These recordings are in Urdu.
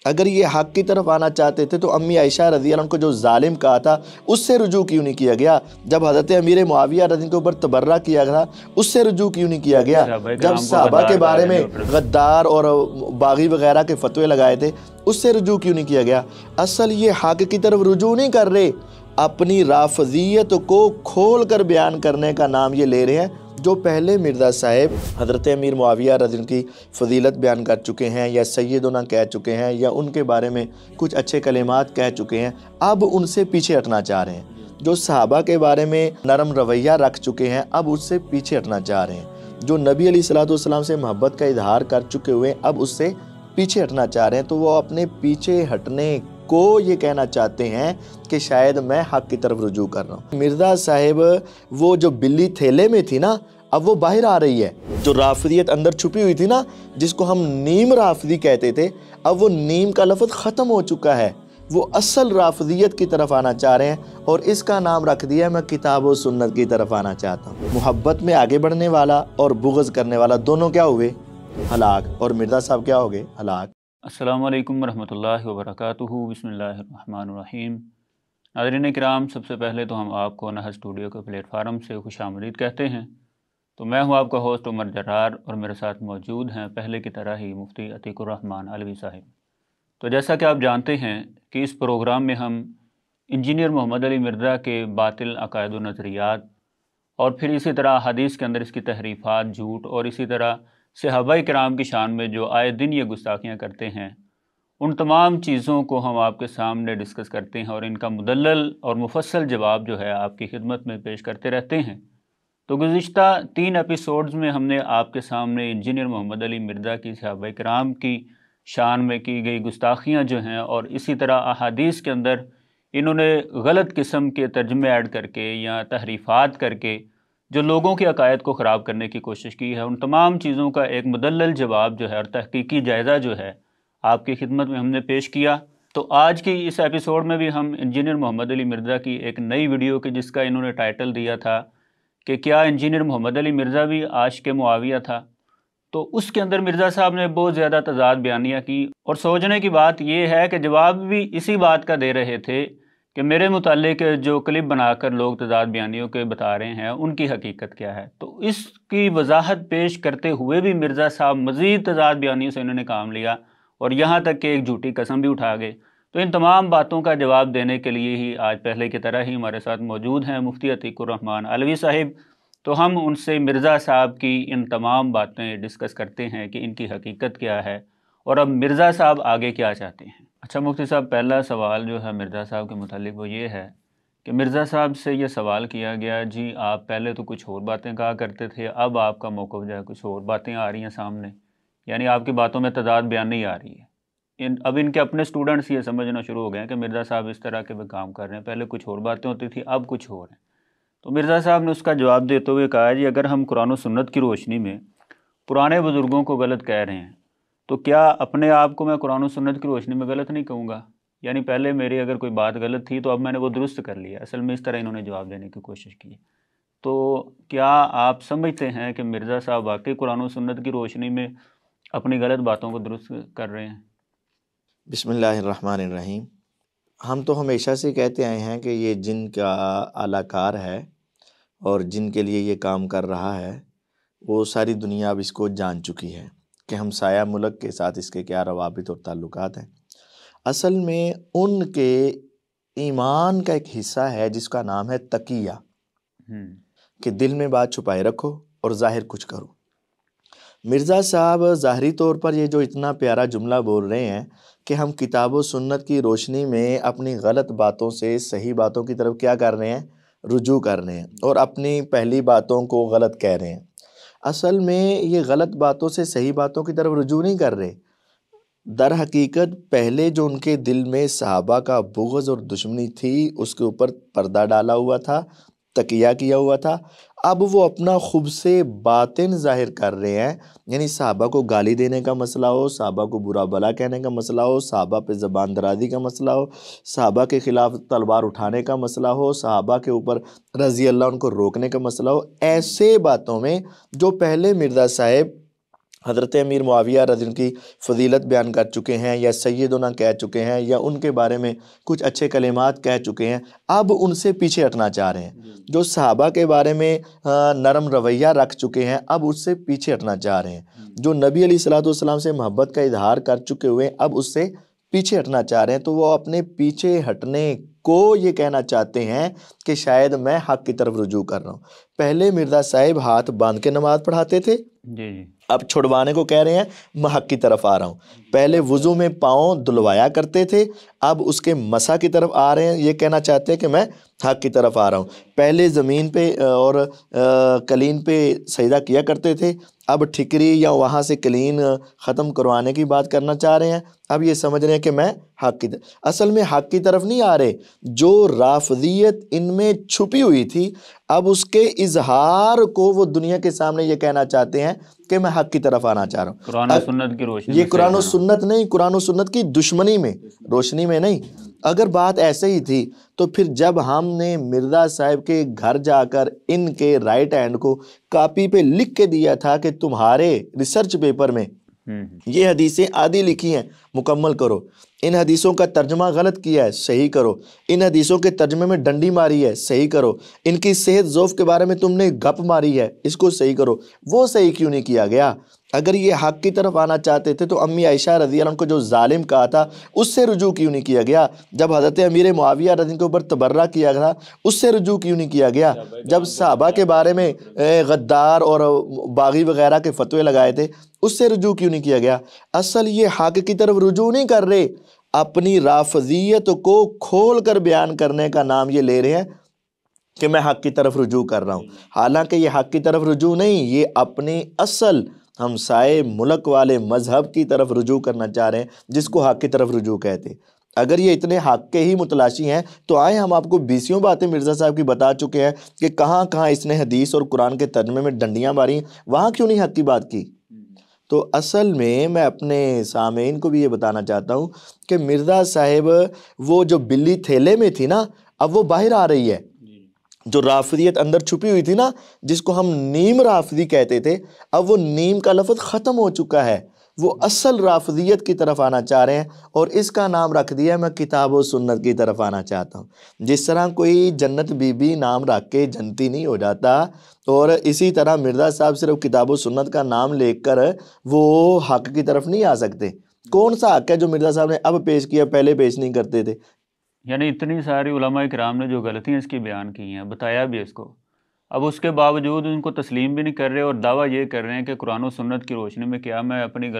اگر یہ حق کی طرف آنا چاہتے تھے تو امی عائشہ رضی اللہ عنہ کو جو ظالم کہا تھا اس سے رجوع کیوں نہیں کیا گیا؟ جب حضرت امیر معاویہ رضی اللہ عنہ کے اوپر تبرہ کیا گیا اس سے رجوع کیوں نہیں کیا گیا؟ جب صحابہ کے بارے میں غدار اور باغی وغیرہ کے فتوے لگائے تھے اس سے رجوع کیوں نہیں کیا گیا؟ اصل یہ حق کی طرف رجوع نہیں کر رہے، اپنی رافضیت کو کھول کر بیان کرنے کا نام یہ لے رہے ہیں۔ جو پہلے مرزا صاحب حضرت امیر معاویہ رضی اللہ عنہ کی فضیلت بیان کر چکے ہیں یا سیدنا کہہ چکے ہیں یا ان کے بارے میں کچھ اچھے کلمات کہہ چکے ہیں، اب ان سے پیچھے ہٹنا چاہ رہے ہیں۔ جو صحابہ کے بارے میں نرم رویہ رکھ چکے ہیں اب اس سے پیچھے ہٹنا چاہ رہے ہیں۔ جو نبی علیہ الصلوۃ والسلام سے محبت کا اظہار کر چکے ہوئے اب اس سے پیچھے ہٹنا چاہ رہے ہیں، تو وہ اپنے پیچھے ہٹنے کو یہ کہنا چاہتے ہیں کہ شاید میں حق کی طرف رجوع کر رہا ہوں۔ مرزا صاحب وہ جو بلی تھیلے میں تھی نا اب وہ باہر آ رہی ہے، جو رافضیت اندر چھپی ہوئی تھی نا جس کو ہم نیم رافضی کہتے تھے، اب وہ نیم کا لفظ ختم ہو چکا ہے، وہ اصل رافضیت کی طرف آنا چاہ رہے ہیں اور اس کا نام رکھ دیا میں کتاب و سنت کی طرف آنا چاہتا ہوں۔ محبت میں آگے بڑھنے والا اور بغض کرنے والا دونوں کیا ہوئے؟ ہلاک۔ اور مرزا صاحب کیا ہو گئے؟ ہلاک۔ السلام علیکم ورحمۃ اللہ وبرکاتہ۔ بسم اللہ الرحمن الرحیم۔ ناظرین کرام، سب سے پہلے تو ہم آپ کو نہج اسٹوڈیو کے پلیٹ فارم سے خوش آمدید کہتے ہیں۔ تو میں ہوں آپ کا ہوسٹ عمر جرار اور میرے ساتھ موجود ہیں پہلے کی طرح ہی مفتی عتیق الرحمن علوی صاحب۔ تو جیسا کہ آپ جانتے ہیں کہ اس پروگرام میں ہم انجینئر محمد علی مرزا کے باطل عقائد و نظریات اور پھر اسی طرح حدیث کے اندر اس کی تحریفات، جھوٹ اور اسی طرح صحابہ کرام کی شان میں جو آئے دن یہ گستاخیاں کرتے ہیں ان تمام چیزوں کو ہم آپ کے سامنے ڈسکس کرتے ہیں اور ان کا مدلل اور مفصل جواب جو ہے آپ کی خدمت میں پیش کرتے رہتے ہیں۔ تو گزشتہ 3 ایپیسوڈز میں ہم نے آپ کے سامنے انجینئر محمد علی مرزا کی صحابہ کرام کی شان میں کی گئی گستاخیاں جو ہیں اور اسی طرح احادیث کے اندر انہوں نے غلط قسم کے ترجمے ایڈ کر کے یا تحریفات کر کے جو لوگوں کے عقائد کو خراب کرنے کی کوشش کی ہے، ان تمام چیزوں کا ایک مدلل جواب جو ہے اور تحقیقی جائزہ جو ہے آپ کی خدمت میں ہم نے پیش کیا۔ تو آج کی اس ایپیسوڈ میں بھی ہم انجینئر محمد علی مرزا کی ایک نئی ویڈیو کی جس کا انہوں نے ٹائٹل دیا تھا کہ کیا انجینئر محمد علی مرزا بھی عاشق معاویہ تھا، تو اس کے اندر مرزا صاحب نے بہت زیادہ تضاد بیانیاں کی اور سوچنے کی بات یہ ہے کہ جواب بھی اسی بات کا دے رہے تھے کہ میرے متعلق جو کلپ بنا کر لوگ تضاد بیانیوں کے بتا رہے ہیں ان کی حقیقت کیا ہے۔ تو اس کی وضاحت پیش کرتے ہوئے بھی مرزا صاحب مزید تضاد بیانیوں سے انہوں نے کام لیا اور یہاں تک کہ ایک جھوٹی قسم بھی اٹھا گئے۔ تو ان تمام باتوں کا جواب دینے کے لیے ہی آج پہلے کی طرح ہی ہمارے ساتھ موجود ہیں مفتی عتیق الرحمن علوی صاحب۔ تو ہم ان سے مرزا صاحب کی ان تمام باتیں ڈسکس کرتے ہیں کہ ان کی حقیقت کیا ہے اور اب مرزا صاحب آگے کیا چاہتے ہیں۔ اچھا مفتی صاحب، پہلا سوال جو ہے مرزا صاحب کے متعلق وہ یہ ہے کہ مرزا صاحب سے یہ سوال کیا گیا جی آپ پہلے تو کچھ اور باتیں کہا کرتے تھے، اب آپ کا موقف جو ہے کچھ اور باتیں آ رہی ہیں سامنے، یعنی آپ کی باتوں میں تضاد بیان نہیں آ رہی ہے۔ اب ان کے اپنے سٹوڈنٹس یہ سمجھنا شروع ہو گئے ہیں کہ مرزا صاحب اس طرح کے کام کر رہے ہیں، پہلے کچھ اور باتیں ہوتی تھی اب کچھ اور ہیں۔ تو مرزا صاحب نے اس کا جواب دیتے ہوئے کہا جی اگر ہم قرآن و سنت کی روشنی میں پرانے بزرگوں کو غلط کہہ رہے ہیں تو کیا اپنے آپ کو میں قرآن و سنت کی روشنی میں غلط نہیں کہوں گا؟ یعنی پہلے میری اگر کوئی بات غلط تھی تو اب میں نے وہ درست کر لیا۔ اصل میں اس طرح انہوں نے جواب دینے کی کوشش کی۔ تو کیا آپ سمجھتے ہیں کہ مرزا صاحب واقعی قرآن و سنت کی روشنی میں اپنی غلط باتوں کو درست کر رہے ہیں؟ بسم اللہ الرحمن الرحیم۔ ہم تو ہمیشہ سے کہتے آئے ہیں کہ یہ جن کا اعلی کار ہے اور جن کے لیے یہ کام کر رہا ہے وہ ساری دنیا اب اس کو جان چکی ہے کہ ہمسایہ ملک کے ساتھ اس کے کیا روابط اور تعلقات ہیں۔ اصل میں ان کے ایمان کا ایک حصہ ہے جس کا نام ہے تقیہ، کہ دل میں بات چھپائے رکھو اور ظاہر کچھ کرو۔ مرزا صاحب ظاہری طور پر یہ جو اتنا پیارا جملہ بول رہے ہیں کہ ہم کتاب و سنت کی روشنی میں اپنی غلط باتوں سے صحیح باتوں کی طرف کیا کر رہے ہیں؟ رجوع کر رہے ہیں اور اپنی پہلی باتوں کو غلط کہہ رہے ہیں۔ اصل میں یہ غلط باتوں سے صحیح باتوں کی طرف رجوع نہیں کر رہے، در حقیقت پہلے جو ان کے دل میں صحابہ کا بغض اور دشمنی تھی اس کے اوپر پردہ ڈالا ہوا تھا، تقیہ کیا ہوا تھا۔ اب وہ اپنا خوب سے باطن ظاہر کر رہے ہیں، یعنی صحابہ کو گالی دینے کا مسئلہ ہو، صحابہ کو برا بھلا کہنے کا مسئلہ ہو، صحابہ پہ زبان درازی کا مسئلہ ہو، صحابہ کے خلاف تلوار اٹھانے کا مسئلہ ہو، صحابہ کے اوپر رضی اللہ ان کو روکنے کا مسئلہ ہو، ایسے باتوں میں جو پہلے مرزا صاحب حضرت امیر معاویہ رضی اللہ عنہ کی فضیلت بیان کر چکے ہیں یا سیدنا کہہ چکے ہیں یا ان کے بارے میں کچھ اچھے کلمات کہہ چکے ہیں، اب ان سے پیچھے ہٹنا چاہ رہے ہیں۔ جو صحابہ کے بارے میں نرم رویہ رکھ چکے ہیں، اب اس سے پیچھے ہٹنا چاہ رہے ہیں۔ جو نبی علیہ الصلوۃ والسلام سے محبت کا اظہار کر چکے ہوئے اب اس سے پیچھے ہٹنا چاہ رہے ہیں، تو وہ اپنے پیچھے ہٹنے کو یہ کہنا چاہتے ہیں کہ شاید میں حق کی طرف رجوع کر رہا ہوں۔ پہلے مرزا صاحب ہاتھ باندھ کے نماز پڑھاتے تھے، اب چھڑوانے کو کہہ رہے ہیں میں حق کی طرف آ رہا ہوں۔ پہلے وضو میں پاؤں دھلوایا کرتے تھے، اب اس کے مسح کی طرف آ رہے ہیں، یہ کہنا چاہتے ہیں کہ میں حق کی طرف آ رہا ہوں۔ پہلے زمین پہ اور قلین پہ سجدہ کیا کرتے تھے، اب ٹھکری یا وہاں سے قلین ختم کروانے کی بات کرنا چاہ رہے ہیں، اب یہ سمجھ رہے ہیں کہ میں حق کی طرف۔ اصل میں حق کی طرف نہیں آ رہے، جو رافضیت ان میں چھپی ہوئی تھی اب اس کے اظہار کو وہ دنیا کے سامنے یہ کہنا چاہتے ہیں کہ میں حق کی طرف آنا چاہ رہا ہوں۔ قرآن و سنت کی روشنی، یہ قرآن و سنت نہیں، قرآن و سنت کی دشمنی میں، روشنی میں نہیں۔ اگر بات ایسے ہی تھی تو پھر جب ہم نے مرزا صاحب کے گھر جا کر ان کے رائٹ ہینڈ کو کاپی پہ لکھ کے دیا تھا کہ تمہارے ریسرچ پیپر میں یہ حدیثیں آدھی لکھی ہیں، مکمل کرو، ان حدیثوں کا ترجمہ غلط کیا ہے، صحیح کرو، ان حدیثوں کے ترجمے میں ڈنڈی ماری ہے، صحیح کرو، ان کی صحت ضعف کے بارے میں تم نے گپ ماری ہے، اس کو صحیح کرو، وہ صحیح کیوں نہیں کیا گیا؟ اگر یہ حق کی طرف آنا چاہتے تھے تو امی عائشہ رضی اللہ عنہ کو جو ظالم کہا تھا اس سے رجوع کیوں نہیں کیا گیا؟ جب حضرت امیر معاویہ رضی اللہ عنہ کے اوپر تبرہ کیا گیا اس سے رجوع کیوں نہیں کیا گیا؟ جب صحابہ کے بارے میں غدار اور باغی وغیرہ کے فتوے لگائے تھے اس سے رجوع کیوں نہیں کیا گیا؟ اصل یہ حق کی طرف رجوع نہیں کر رہے، اپنی رافضیت کو کھول کر بیان کرنے کا نام یہ لے رہے ہیں کہ میں حق کی طرف رجوع کر رہا ہوں، حالانکہ یہ حق کی طرف رجوع نہیں، یہ اپنی اصل ہمسائے ملک والے مذہب کی طرف رجوع کرنا چاہ رہے ہیں جس کو حق کی طرف رجوع کہتے۔ اگر یہ اتنے حق کے ہی متلاشی ہیں تو آئیں ہم آپ کو 20 باتیں مرزا صاحب کی بتا چکے ہیں کہ کہاں کہاں اس نے حدیث اور قرآن کے ترجمے میں ڈنڈیاں ماری، وہاں کیوں نہیں حق کی بات کی؟ تو اصل میں اپنے سامعین کو بھی یہ بتانا چاہتا ہوں کہ مرزا صاحب وہ جو بلی تھیلے میں تھی نا اب وہ باہر آ رہی ہے، جو رافضیت اندر چھپی ہوئی تھی نا جس کو ہم نیم رافضی کہتے تھے، اب وہ نیم کا لفظ ختم ہو چکا ہے، وہ اصل رافضیت کی طرف آنا چاہ رہے ہیں اور اس کا نام رکھ دیا میں کتاب و سنت کی طرف آنا چاہتا ہوں۔ جس طرح کوئی جنت بی بی نام رکھ کے جنتی نہیں ہو جاتا، اور اسی طرح مرزا صاحب صرف کتاب و سنت کا نام لے کر وہ حق کی طرف نہیں آ سکتے۔ کون سا حق ہے جو مرزا صاحب نے اب پیش کیا، پہلے پیش نہیں کرتے تھے؟ یعنی اتنی ساری علماء کرام نے جو غلطیاں اس کی بیان کی ہیں، بتایا بھی اس کو، اب اس کے باوجود ان کو تسلیم بھی نہیں کر رہے اور دعویٰ یہ کر رہے ہیں کہ قرآن و سنت کی روشنی میں کیا میں اپنی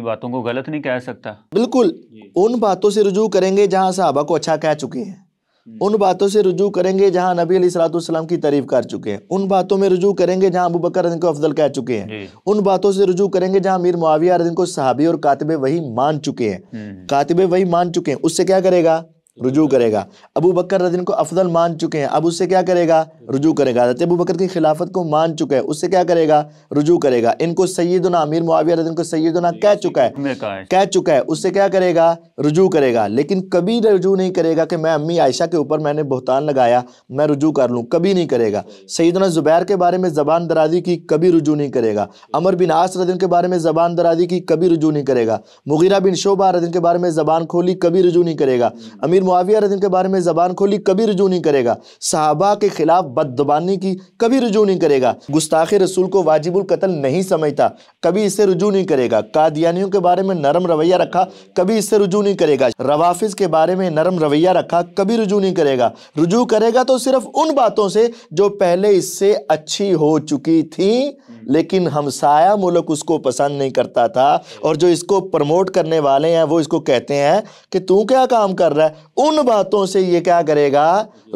باتوں کو غلط نہیں کہہ سکتا؟ بالکل، ان باتوں سے رجوع کریں گے جہاں صحابہ کو اچھا کہہ چکے ہیں، ان باتوں سے رجوع کریں گے جہاں نبی علیہ الصلوۃ والسلام کی تعریف کر چکے ہیں، ان باتوں میں رجوع کریں گے جہاں ابوبکر رضی اللہ عنہ کو افضل کہہ چکے ہیں، ان باتوں سے رجوع کریں گے جہاں امیر معاویہ رضی اللہ عنہ کو صحابی اور کاتب وحی مان چکے ہیں، کاتب وحی مان چکے ہیں، اس سے کیا کرے گا؟ رجوع کرے گا۔ ابو بکر رضی اللہ عنہ کو افضل مان چکے ہیں، اب اس سے کیا کرے گا؟ رجوع کرے گا۔ حضرت ابو بکر کی خلافت کو مان چکا ہے، اس سے کیا کرے گا؟ رجوع کرے گا۔ ان کو سیدنا امیر معاویہ رضی اللہ عنہ کو سیدنا کہہ چکا ہے، اس سے کیا کرے گا؟ رجوع کرے گا۔ لیکن کبھی رجوع نہیں کرے گا کہ میں امی عائشہ کے اوپر میں نے بہتان لگایا میں رجوع کر لوں، کبھی نہیں کرے گا۔ سیدنا زبیر کے بارے میں زبان درازی کی، کبھی رجوع نہیں کرے گا۔ عمر بن عاص رضی اللہ عنہ کے بارے میں زبان درازی کی، کبھی رجوع نہیں کرے گا۔ مغیرہ بن شعبہ رضی اللہ عنہ کے بارے میں زبان کھولی، کبھی رجوع نہیں کرے گا۔ امیر معاویہ رضی اللہ عنہ کے بارے میں زبان کھولی، کبھی رجوع نہیں کرے گا۔ صحابہ کے خلاف بدزبانی کی، کبھی رجوع نہیں کرے گا۔ گستاخ رسول کو واجب القتل نہیں سمجھتا، کبھی اس سے رجوع نہیں کرے گا۔ قادیانیوں کے بارے میں نرم رویہ رکھا، کبھی اس سے رجوع نہیں کرے گا۔ روافض کے بارے میں نرم رویہ رکھا، کبھی رجوع نہیں کرے گا۔ رجوع کرے گا تو صرف ان باتوں سے جو پہلے اس سے اچھی ہو چکی تھیں لیکن ہمسایہ ملک اس کو پسند نہیں کرتا تھا، اور جو اس کو پروموٹ کرنے والے ہیں وہ اس کو کہتے ہیں کہ تو کیا کام کر رہا ہے، ان باتوں سے یہ کیا کرے گا؟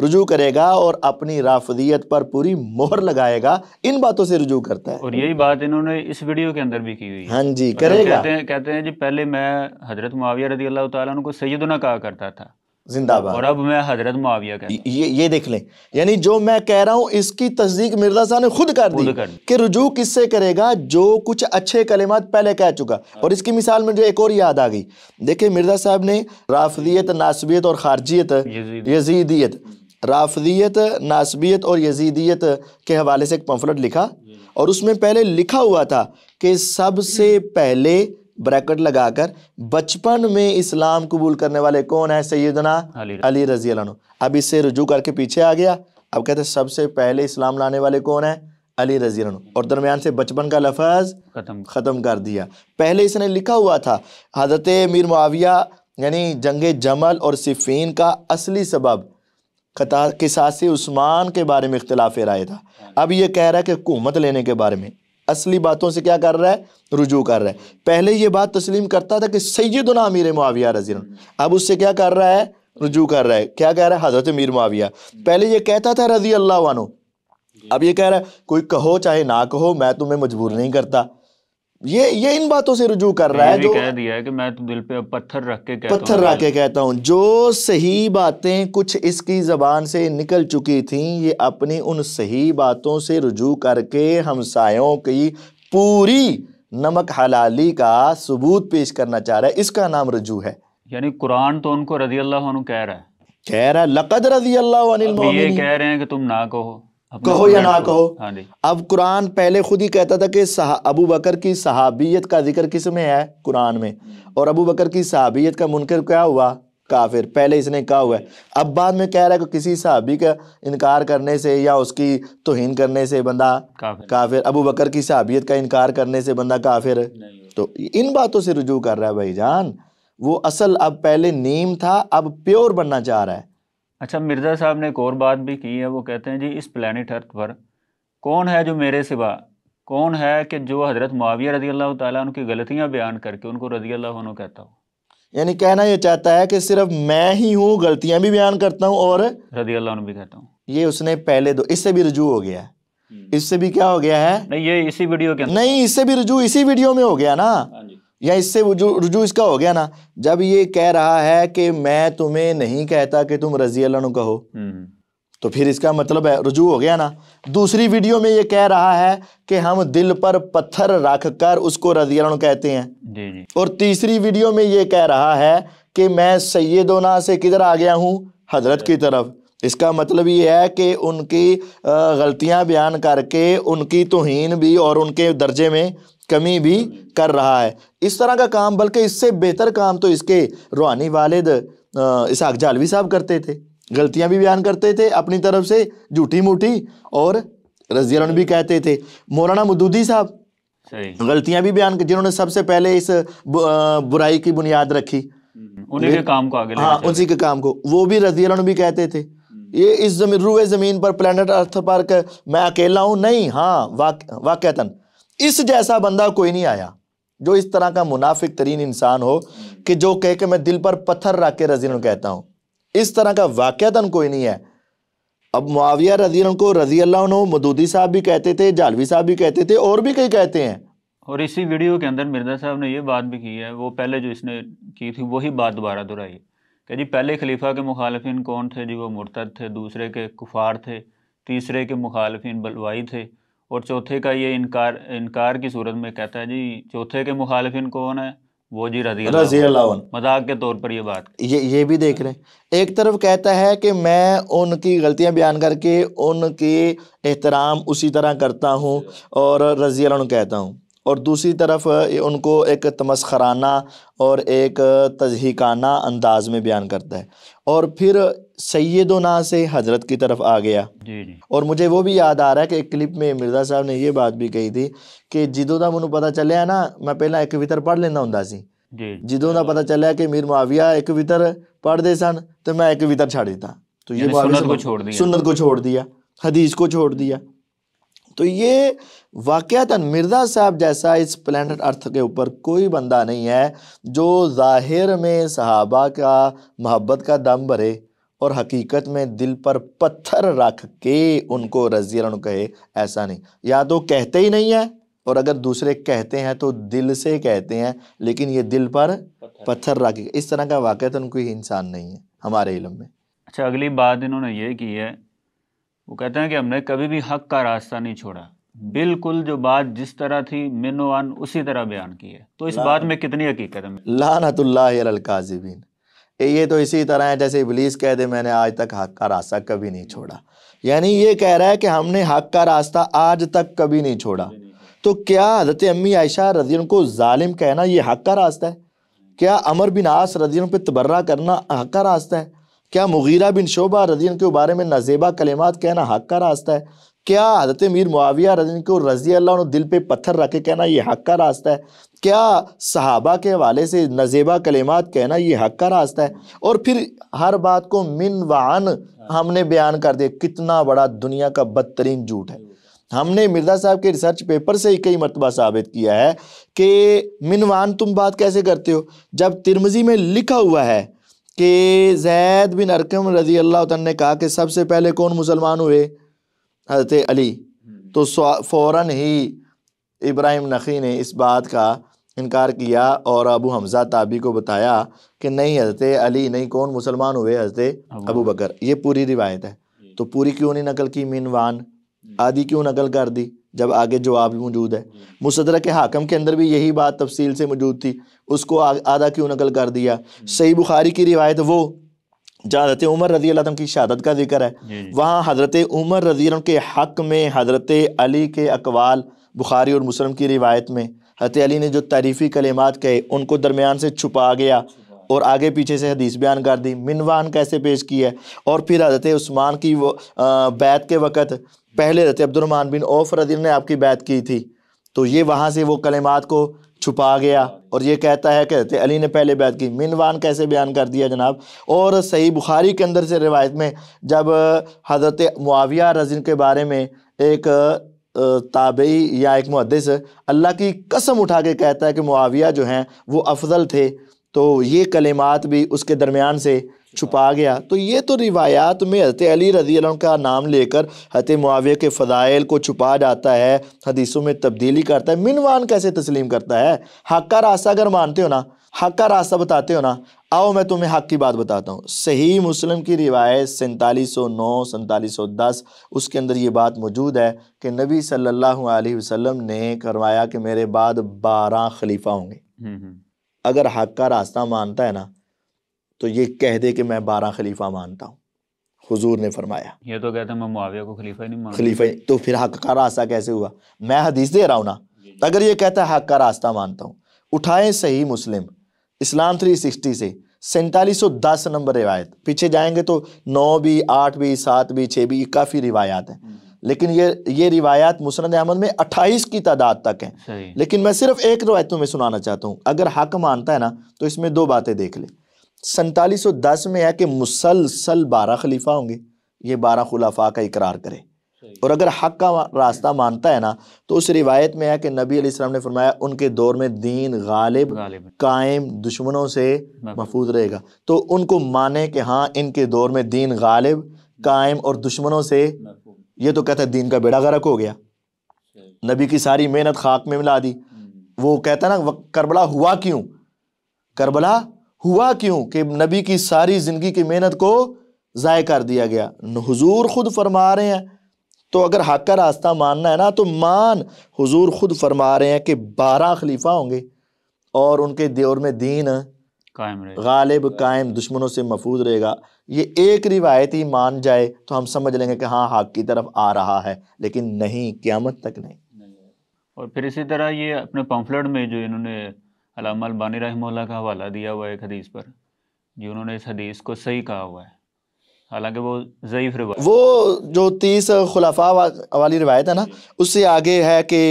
رجوع کرے گا اور اپنی رافضیت پر پوری مہر لگائے گا، ان باتوں سے رجوع کرتا ہے۔ اور یہی بات انہوں نے اس ویڈیو کے اندر بھی کی ہوئی ہے۔ ہاں جی، کرے گا۔ کہتے ہیں جی پہلے میں حضرت معاویہ رضی اللہ تعالیٰ عنہ کو سیدنا کہا کرتا تھا، زندہ باد، اور اب میں حضرت معاویہ کہتا ہوں۔ یہ دیکھ لیں، یعنی جو میں کہہ رہا ہوں اس کی تصدیق مرزا صاحب نے خود کر دی کہ رجوع کس سے کرے گا؟ جو کچھ اچھے کلمات پہلے کہہ چکا۔ اور اس کی مثال مجھے ایک اور یاد آ گئی، دیکھیں مرزا صاحب نے رافضیت، ناسبیت اور خارجیت، یزیدیت، رافضیت، ناسبیت اور یزیدیت کے حوالے سے ایک پمفلٹ لکھا، اور اس میں پہلے لکھا ہوا تھا کہ سب سے پہلے بریکٹ لگا کر بچپن میں اسلام قبول کرنے والے کون ہیں؟ سیدنا علی رضی اللہ عنہ۔ اب اس سے رجوع کر کے پیچھے آ گیا، اب کہتے ہیں سب سے پہلے اسلام لانے والے کون ہیں؟ علی رضی اللہ عنہ، اور درمیان سے بچپن کا لفظ ختم کر دیا۔ پہلے اس نے لکھا ہوا تھا حضرت امیر معاویہ یعنی جنگ جمل اور صفین کا اصلی سبب قصاص عثمان کے بارے میں اختلاف رائے تھا، اب یہ کہہ رہا ہے کہ حکومت لینے کے بارے میں اصلی باتوں سے کیا کر رہا ہے؟ رجوع کر رہا ہے۔ پہلے یہ بات تسلیم کرتا تھا کہ سیدنا امیر معاویہ رضی اللہ عنہ، اب اس سے کیا کر رہا ہے؟ رجوع کر رہا ہے۔ کیا کہہ رہا ہے؟ حضرت امیر معاویہ پہلے یہ کہتا تھا رضی اللہ عنہ، اب یہ کہہ رہا ہے کوئی کہو چاہے نہ کہو میں تمہیں مجبور نہیں کرتا۔ یہ ان باتوں سے رجوع کر رہا ہے جو کہہ دیا ہے کہ میں تو دل پہ پتھر رکھ کے کہتا ہوں جو صحیح باتیں کچھ اس کی زبان سے نکل چکی تھیں، یہ اپنی ان صحیح باتوں سے رجوع کر کے ہمسایوں کی پوری نمک حلالی کا ثبوت پیش کرنا چاہ رہا ہے، اس کا نام رجوع ہے۔ یعنی قرآن تو ان کو رضی اللہ عنہ کہہ رہا ہے لقد رضی اللہ عن المؤمنین، یہ کہہ رہے ہیں کہ تم نہ کہو یا نہ کہو۔ ہاں جی، اب قرآن پہلے خود ہی کہتا تھا کہ ابو بکر کی صحابیت کا ذکر کس میں ہے؟ قرآن میں، اور ابو بکر کی صحابیت کا منکر کیا ہوا؟ کافر۔ پہلے اس نے کہا ہوا ہے، اب بعد میں کہہ رہا ہے کہ کسی صحابی کا انکار کرنے سے یا اس کی توہین کرنے سے بندہ کافر، ابو بکر کی صحابیت کا انکار کرنے سے بندہ کافر۔ تو ان باتوں سے رجوع کر رہا ہے بھائی جان، وہ اصل اب پہلے نیم تھا اب پیور بننا چاہ رہا ہے۔ اچھا، مرزا صاحب نے ایک اور بات بھی کی ہے، وہ کہتے ہیں جی اس پلانٹ ارتھ پر کون ہے جو میرے سوا، کون ہے کہ جو حضرت معاویہ رضی اللہ تعالیٰ عنہ کی غلطیاں بیان کر کے ان کو رضی اللہ عنہ کہتا ہو؟ یعنی کہنا یہ چاہتا ہے کہ صرف میں ہی ہوں غلطیاں بھی بیان کرتا ہوں اور رضی اللہ عنہ بھی کہتا ہوں۔ یہ اس نے پہلے اس سے بھی رجوع ہو گیا ہے، اس سے بھی کیا ہو گیا ہے؟ نہیں، یہ اسی ویڈیو کے اندر نہیں، اس سے بھی رجوع اسی ویڈیو میں ہو گیا نا، یا اس سے رجوع اس کا ہو گیا نا، جب یہ کہہ رہا ہے کہ میں تمہیں نہیں کہتا کہ تم رضی اللہ عنہ کہو، تو پھر اس کا مطلب ہے رجوع ہو گیا نا۔ دوسری ویڈیو میں یہ کہہ رہا ہے کہ ہم دل پر پتھر رکھ کر اس کو رضی اللہ عنہ کہتے ہیں، اور تیسری ویڈیو میں یہ کہہ رہا ہے کہ میں سیدنا سے کدھر آ گیا ہوں؟ حضرت کی طرف۔ اس کا مطلب یہ ہے کہ ان کی غلطیاں بیان کر کے ان کی توہین بھی اور ان کے درجے میں کمی بھی کر رہا ہے۔ اس طرح کا کام، بلکہ اس سے بہتر کام تو اس کے روحانی والد اسحاق جھالوی صاحب کرتے تھے، غلطیاں بھی بیان کرتے تھے اپنی طرف سے جھوٹی موٹی، اور رضی اللہ عنہ بھی کہتے تھے۔ مولانا مودودی صاحب غلطیاں بھی بیان، جنہوں نے سب سے پہلے اس برائی کی بنیاد رکھی، انہی کے کام کو آگے لے، ہاں اسی کے کام کو، وہ بھی رضی اللہ عنہ بھی کہتے تھے۔ یہ اس روئے زمین پر پلانٹ ارتھ پر میں اکیلا ہوں نہیں، ہاں واقعتاً اس جیسا بندہ کوئی نہیں آیا جو اس طرح کا منافق ترین انسان ہو کہ جو کہے کہ میں دل پر پتھر رکھ کے رضی اللہ عنہ کہتا ہوں، اس طرح کا واقعتاً کوئی نہیں ہے۔ اب معاویہ رضی اللہ عنہ کو رضی اللہ عنہ مودودی صاحب بھی کہتے تھے، جھالوی صاحب بھی کہتے تھے، اور بھی کئی کہتے ہیں۔ اور اسی ویڈیو کے اندر مرزا صاحب نے یہ بات بھی کی ہے، وہ پہلے جو اس نے کی تھی وہی بات دوبارہ دہرائی کہ جی پہلے خلیفہ کے مخالفین کون تھے؟ جی وہ مرتد تھے، دوسرے کے کفار تھے، تیسرے کے مخالفین بلوائی تھے، اور چوتھے کا یہ انکار کی صورت میں کہتا ہے جی چوتھے کے مخالفین کون ہیں؟ وہ جی رضی اللہ عنہ، مذاق کے طور پر یہ بات یہ بھی دیکھ رہے ہیں۔ ایک طرف کہتا ہے کہ میں ان کی غلطیاں بیان کر کے ان کے احترام اسی طرح کرتا ہوں اور رضی اللہ عنہ کہتا ہوں، اور دوسری طرف ان کو ایک تمسخرانہ اور ایک تضحیکانہ انداز میں بیان کرتا ہے، اور پھر سیدنا سے حضرت کی طرف آ گیا۔ اور مجھے وہ بھی یاد آ رہا ہے کہ ایک کلپ میں مرزا صاحب نے یہ بات بھی کہی تھی کہ جدوں دا مجھے پتا چلیا نا میں پہلا ایک وطر پڑھ لینا ہوں سی، جدوں دا پتا چلیا کہ میر معاویہ ایک وطر پڑھ دے سن تو میں ایک وطر چھاڑ دیتا، تو یہ سنت کو چھوڑ دیا، حدیث کو چھوڑ دیا۔ تو یہ واقعتاً مرزا صاحب جیسا اس پلانٹ ارتھ کے اوپر کوئی بندہ نہیں ہے جو ظاہر میں صحابہ کا محبت کا دم بھرے اور حقیقت میں دل پر پتھر رکھ کے ان کو رضی اللہ عنہ کہے، ایسا نہیں۔ یا تو کہتے ہی نہیں ہے، اور اگر دوسرے کہتے ہیں تو دل سے کہتے ہیں، لیکن یہ دل پر پتھر رکھ کے، اس طرح کا واقعتاً کوئی انسان نہیں ہے ہمارے علم میں۔ اچھا، اگلی بات انہوں نے یہ کی ہے، وہ کہتے ہیں کہ ہم نے کبھی بھی حق کا راستہ نہیں چھوڑا، بالکل جو بات جس طرح تھی من و عن اسی طرح بیان کی ہے، تو اس بات میں کتنی حقیقت ہے؟ لعنت اللہ علی الکاذبین، یہ تو اسی طرح ہے جیسے ابلیس کہہ دے میں نے آج تک حق کا راستہ کبھی نہیں چھوڑا، یعنی یہ کہہ رہا ہے کہ ہم نے حق کا راستہ آج تک کبھی نہیں چھوڑا۔ تو کیا حضرت امی عائشہ رضی اللہ عنہ کو ظالم کہنا یہ حق کا راستہ ہے؟ کیا عمر بن عاص رضی اللہ عنہ پہ تبرہ کرنا حق کا راستہ ہے؟ کیا مغیرہ بن شعبہ رضی اللہ عنہ کے بارے میں نازیبہ کلمات کہنا حق کا راستہ ہے؟ کیا حضرت امیر معاویہ رضی اللہ عنہ کو رضی اللہ عنہ دل پہ پتھر رکھ کے کہنا یہ حق کا راستہ ہے؟ کیا صحابہ کے حوالے سے نازیبہ کلمات کہنا یہ حق کا راستہ ہے؟ اور پھر ہر بات کو من وعن ہم نے بیان کر دیا، کتنا بڑا دنیا کا بدترین جھوٹ ہے۔ ہم نے مرزا صاحب کے ریسرچ پیپر سے ہی کئی مرتبہ ثابت کیا ہے کہ منوان تم بات کیسے کرتے ہو، جب ترمذی میں لکھا ہوا ہے کہ زید بن ارقم رضی اللہ عنہ نے کہا کہ سب سے پہلے کون مسلمان ہوئے؟ حضرت علی، تو فوراً ہی ابراہیم نخعی نے اس بات کا انکار کیا اور ابو حمزہ تابعی کو بتایا کہ نہیں حضرت علی نہیں، کون مسلمان ہوئے؟ حضرت ابو بکر۔ یہ پوری روایت ہے، تو پوری کیوں نہیں نقل کی؟ منوان آدھی کیوں نقل کر دی جب آگے جواب موجود ہے؟ مستدرک حاکم کے اندر بھی یہی بات تفصیل سے موجود تھی، اس کو آدھا کیوں نقل کر دیا؟ صحیح بخاری کی روایت وہ جہاں حضرت عمر رضی اللہ عنہ کی شہادت کا ذکر ہے، وہاں حضرت عمر رضی اللہ عنہ کے حق میں حضرت علی کے اقوال بخاری اور مسلم کی روایت میں حضرت علی نے جو تعریفی کلمات کہے ان کو درمیان سے چھپا گیا اور آگے پیچھے سے حدیث بیان کر دی۔ منوان کیسے پیش کی ہے؟ اور پھر حضرت عثمان کی وہ بیعت کے وقت پہلے حضرت عبد الرحمن بن عوف رضی اللہ عنہ نے آپ کی بیعت کی تھی، تو یہ وہاں سے وہ کلمات کو چھپا گیا اور یہ کہتا ہے کہ حضرت علی نے پہلے بیعت کی۔ منوان کیسے بیان کر دیا جناب؟ اور صحیح بخاری کے اندر سے روایت میں جب حضرت معاویہ رضی اللہ عنہ کے بارے میں ایک تابعی یا ایک محدث اللہ کی قسم اٹھا کے کہتا ہے کہ معاویہ جو ہیں وہ افضل تھے، تو یہ کلمات بھی اس کے درمیان سے چھپا گیا۔ تو یہ تو روایات میں حضرت علی رضی اللہ عنہ کا نام لے کر حضرت معاویہ کے فضائل کو چھپا جاتا ہے، حدیثوں میں تبدیلی کرتا ہے۔ منوان کیسے تسلیم کرتا ہے؟ حق کا راستہ اگر مانتے ہو نا، حق کا راستہ بتاتے ہو نا، آؤ میں تمہیں حق کی بات بتاتا ہوں۔ صحیح مسلم کی روایت 4709 4710 اس کے اندر یہ بات موجود ہے کہ نبی صلی اللہ علیہ وسلم نے کروایا کہ میرے بعد 12 خلیفہ ہوں گے۔ اگر حق کا راستہ مانتا ہے نا تو یہ کہہ دے کہ میں 12 خلیفہ مانتا ہوں، حضور نے فرمایا۔ یہ تو کہتا ہے میں معاویہ کو خلیفہ ہی نہیں مانتا، خلیفہ تو پھر حق کا راستہ کیسے ہوا؟ میں حدیث دے رہا ہوں نا، اگر یہ کہتا ہے حق کا راستہ مانتا ہوں، اٹھائیں صحیح مسلم اسلام 360 سے 4710 نمبر روایت، پیچھے جائیں گے تو 9 بھی 8 بھی 7 بھی 6 بھی کافی روایات ہیں، لیکن یہ روایات مسند احمد میں 28 کی تعداد تک ہیں۔ لیکن میں صرف ایک روایت تمہیں سنانا چاہتا ہوں، اگر حق مانتا ہے نا تو اس میں 2 باتیں دیکھ لے۔ 4710 میں ہے کہ مسلسل 12 خلیفہ ہوں گے، یہ 12 خلفاء کا اقرار کرے، اور اگر حق کا راستہ مانتا ہے نا تو اس روایت میں ہے کہ نبی علیہ السلام نے فرمایا ان کے دور میں دین غالب قائم دشمنوں سے محفوظ رہے گا، تو ان کو مانے کہ ہاں ان کے دور میں دین غالب قائم اور دشمنوں سے، یہ تو کہتا ہے دین کا بیڑا غرق ہو گیا، نبی کی ساری محنت خاک میں ملا دی۔ وہ کہتا ہے نا کربلا ہوا کیوں؟ کربلا ہوا کیوں کہ نبی کی ساری زندگی کی محنت کو ضائع کر دیا گیا۔ حضور خود فرما رہے ہیں، تو اگر حق کا راستہ ماننا ہے نا تو مان، حضور خود فرما رہے ہیں کہ 12 خلیفہ ہوں گے اور ان کے دور میں دین قائم رہے، غالب قائم دشمنوں سے محفوظ رہے گا۔ یہ ایک روایت ہی مان جائے تو ہم سمجھ لیں گے کہ ہاں حق کی طرف آ رہا ہے، لیکن نہیں، قیامت تک نہیں۔ اور پھر اسی طرح یہ اپنے پمفلٹ میں جو انہوں نے علامہ البانی رحمہ اللہ کا حوالہ دیا ہوا ہے ایک حدیث پر، جو انہوں نے اس حدیث کو صحیح کہا ہوا ہے، حالانکہ وہ ضعیف روایت، وہ جو 30 خلفاء والی روایت ہے نا، اس سے آگے ہے کہ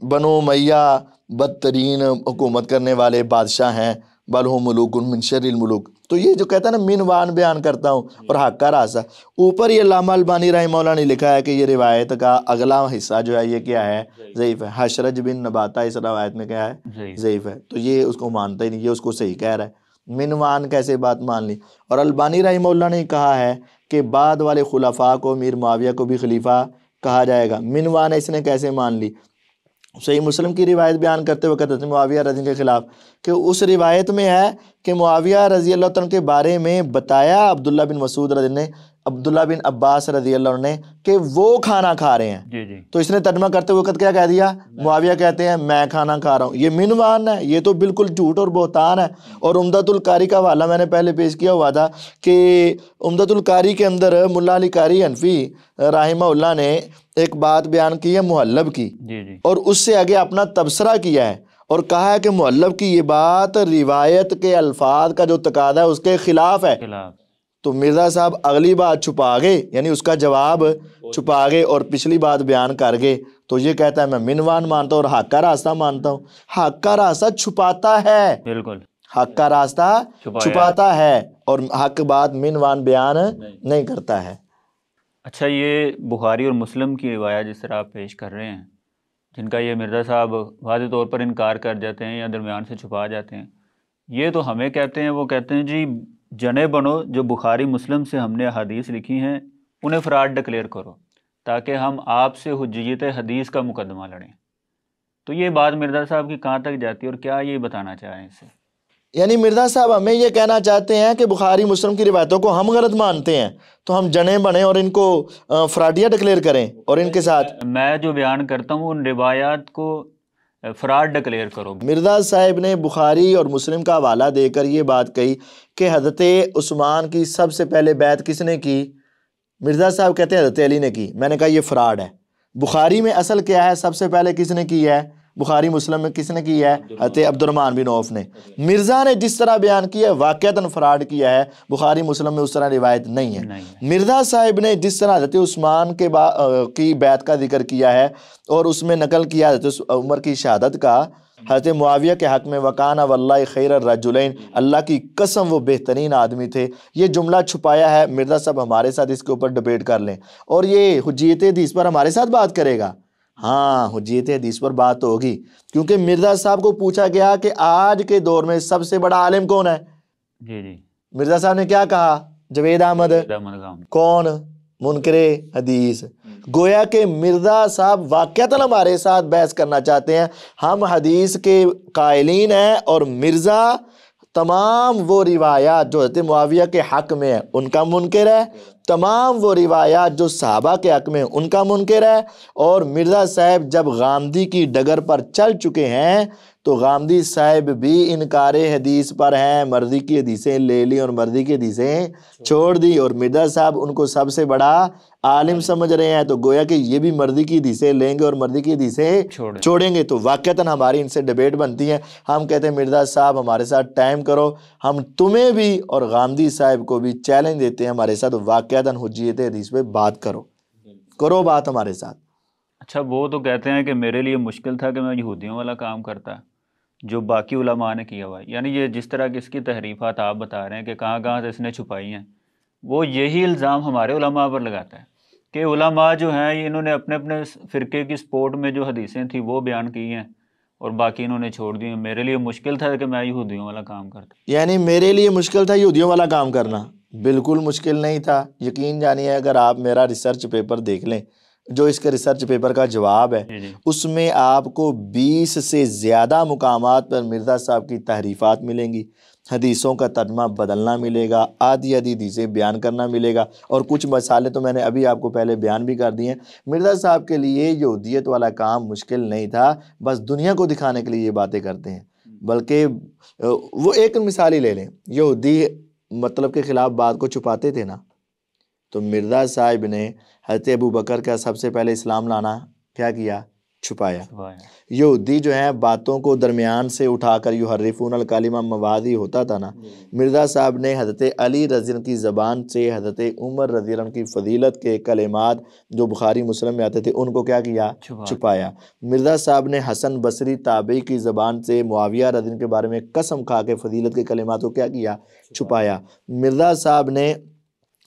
بنو امیہ بدترین حکومت کرنے والے بادشاہ ہیں، بل ہم ملوک من شر الملوک، تو یہ جو کہتا ہے نا منوان بیان کرتا ہوں اور حق کا راستہ، اوپر یہ علامہ البانی رحمہ اللہ نے لکھا ہے کہ یہ روایت کا اگلا حصہ جو ہے یہ کیا ہے؟ ضعیف ہے۔ حشرج بن نباتہ اس روایت میں کیا ہے؟ ضعیف ہے، تو یہ اس کو مانتا ہی نہیں، یہ اس کو صحیح کہہ رہا ہے۔ منوان کیسے بات مان لی؟ اور البانی رحمہ اللہ نے کہا ہے کہ بعد والے خلفاء کو امیر معاویہ کو بھی خلیفہ کہا جائے گا، منوان اس نے کیسے مان لی؟ صحیح مسلم کی روایت بیان کرتے وقت حضرت معاویہ رضی اللہ کے خلاف کہ اس روایت میں ہے کہ معاویہ رضی اللہ عنہ کے بارے میں بتایا عبداللہ بن مسعود رضی اللہ نے، عبداللہ بن عباس رضی اللہ عنہ نے کہ وہ کھانا کھا رہے ہیں. جی جی. تو اس نے ترجمہ کرتے وقت کیا کہہ دیا؟ معاویہ کہتے ہیں میں کھانا کھا رہا ہوں. یہ منوان ہے، یہ تو بالکل جھوٹ اور بہتان ہے. اور عمدۃ القاری کا حوالہ میں نے پہلے پیش کیا ہوا تھا کہ عمدۃ القاری کے اندر ملا علی قاری حنفی رحمہ اللہ نے ایک بات بیان کی ہے مہلب کی، جی جی. اور اور اس سے آگے اپنا تبصرہ کیا ہے اور کہا ہے کہ مہلب کی یہ بات روایت کے الفاظ کا جو تقاضا ہے اس کے خلاف ہے. تو مرزا صاحب اگلی بات چھپا گئے، یعنی اس کا جواب چھپا گئے اور پچھلی بات بیان کر گئے. تو یہ کہتا ہے میں منوان مانتا ہوں اور حق کا راستہ مانتا ہوں. حق کا راستہ چھپاتا ہے، بالکل حق کا راستہ چھپاتا ہے اور حق بات منوان بیان نہیں کرتا ہے. اچھا، یہ بخاری اور مسلم کی روایت جس طرح آپ پیش کر رہے ہیں، جن کا یہ مرزا صاحب واضح طور پر انکار کر جاتے ہیں یا درمیان سے چھپا جاتے ہیں، یہ تو ہمیں کہتے ہیں، وہ کہتے ہیں جی جنے بنو جو بخاری مسلم سے ہم نے حدیث لکھی ہیں انہیں فراڈ ڈکلیئر کرو تاکہ ہم آپ سے حجیت حدیث کا مقدمہ لڑیں. تو یہ بات مرزا صاحب کی کہاں تک جاتی ہے اور کیا یہ بتانا چاہیں اس سے؟ یعنی مرزا صاحب ہمیں یہ کہنا چاہتے ہیں کہ بخاری مسلم کی روایتوں کو ہم غلط مانتے ہیں تو ہم جنے بنیں اور ان کو فراڈیا ڈکلیئر کریں اور ان کے ساتھ میں جو بیان کرتا ہوں ان روایات کو فراڈ ڈکلیئر کرو. مرزا صاحب نے بخاری اور مسلم کا حوالہ دے کر یہ بات کہی کہ حضرت عثمان کی سب سے پہلے بیعت کس نے کی؟ مرزا صاحب کہتے ہیں حضرت علی نے کی. میں نے کہا یہ فراڈ ہے. بخاری میں اصل کیا ہے؟ سب سے پہلے کس نے کی ہے؟ بخاری مسلم میں کس نے کی ہے؟ حضرت عبد الرحمن بن عوف نے. مرزا نے جس طرح بیان کیا ہے واقعتاً فراڈ کیا ہے، بخاری مسلم میں اس طرح روایت نہیں ہے. مرزا صاحب نے جس طرح حضرت عثمان کی بیعت کا ذکر کیا ہے اور اس میں نقل کیا حضرت عمر کی شہادت کا حضرت معاویہ کے حق میں وکانہ واللہ خیر الرجلین، اللہ کی قسم وہ بہترین آدمی تھے، یہ جملہ چھپایا ہے. مرزا صاحب ہمارے ساتھ اس کے اوپر ڈبیٹ کر لیں اور یہ حجیت حدیث پر ہمارے ساتھ بات کرے گا. ہاں حجیت حدیث پر بات ہوگی کیونکہ مرزا صاحب کو پوچھا گیا کہ آج کے دور میں سب سے بڑا عالم کون ہے؟ جی جی. مرزا صاحب نے کیا کہا؟ جوید احمد. کون؟ منکر حدیث. گویا کہ مرزا صاحب واقعتاً ہمارے ساتھ بحث کرنا چاہتے ہیں. ہم حدیث کے قائلین ہیں اور مرزا تمام وہ روایات جو حضرت معاویہ کے حق میں ہے ان کا منکر ہے، تمام وہ روایات جو صحابہ کے حق میں ہیں ان کا منکر ہے. اور مرزا صاحب جب غامدی کی ڈگر پر چل چکے ہیں تو غامدی صاحب بھی انکار حدیث پر ہیں، مرضی کی حدیثیں لے لی اور مرضی کی حدیثیں چھوڑ دی اور مرزا صاحب ان کو سب سے بڑا عالم سمجھ رہے ہیں. تو گویا کہ یہ بھی مرضی کی حدیثیں لیں گے اور مرضی کی حدیثیں چھوڑیں گے. تو واقعتاً ہماری ان سے ڈیبیٹ بنتی ہے. ہم کہتے ہیں مرزا صاحب ہمارے ساتھ ٹائم کرو، ہم تمہیں بھی اور غامدی صاحب کو بھی چیلنج دیتے ہیں ہمارے ساتھ واقعتاً حجیت حدیث پہ بات کرو بات ہمارے ساتھ. اچھا، وہ تو کہتے ہیں کہ میرے لیے مشکل تھا کہ میں یہودیوں والا کام کرتا جو باقی علماء نے کیا ہوا ہے. یعنی یہ جس طرح کی اس کی تحریفات آپ بتا رہے ہیں کہ کہاں کہاں سے اس نے چھپائی ہیں، وہ یہی الزام ہمارے علماء پر لگاتا ہے کہ علماء جو ہیں انہوں نے اپنے اپنے فرقے کی سپورٹ میں جو حدیثیں تھیں وہ بیان کی ہیں اور باقی انہوں نے چھوڑ دی ہیں. میرے لیے مشکل تھا کہ میں یہودیوں والا کام کرتا. یعنی میرے لیے مشکل تھا یہودیوں والا کام کرنا؟ بالکل مشکل نہیں تھا. یقین جانیے اگر آپ میرا ریسرچ پیپر دیکھ لیں جو اس کے ریسرچ پیپر کا جواب ہے اس میں آپ کو 20 سے زیادہ مقامات پر مرزا صاحب کی تحریفات ملیں گی، حدیثوں کا ترجمہ بدلنا ملے گا، آدھی حدیثیں بیان کرنا ملے گا اور کچھ مسائل تو میں نے ابھی آپ کو پہلے بیان بھی کر دیے ہیں. مرزا صاحب کے لیے یہودیت والا کام مشکل نہیں تھا، بس دنیا کو دکھانے کے لیے یہ باتیں کرتے ہیں. بلکہ وہ ایک مثال ہی لے لیں، یہودی مطلب کے خلاف بات کو چھپاتے تھے نا، تو مرزا صاحب نے حضرت ابو بکر کا سب سے پہلے اسلام لانا کیا کیا؟ چھپایا. یہودی جو ہیں باتوں کو درمیان سے اٹھا کر یحرفون الکلمہ موازی ہوتا تھا نا، مرزا صاحب نے حضرت علی رضی اللہ عنہ کی زبان سے حضرت عمر رضی اللہ عنہ کی فضیلت کے کلمات جو بخاری مسلم میں آتے تھے ان کو کیا کیا؟ چھپایا. مرزا صاحب نے حسن بصری تابعی کی زبان سے معاویہ رضی اللہ عنہ کے بارے میں قسم کھا کے فضیلت کے کلمات کو کیا کیا؟ چھپایا. مرزا صاحب نے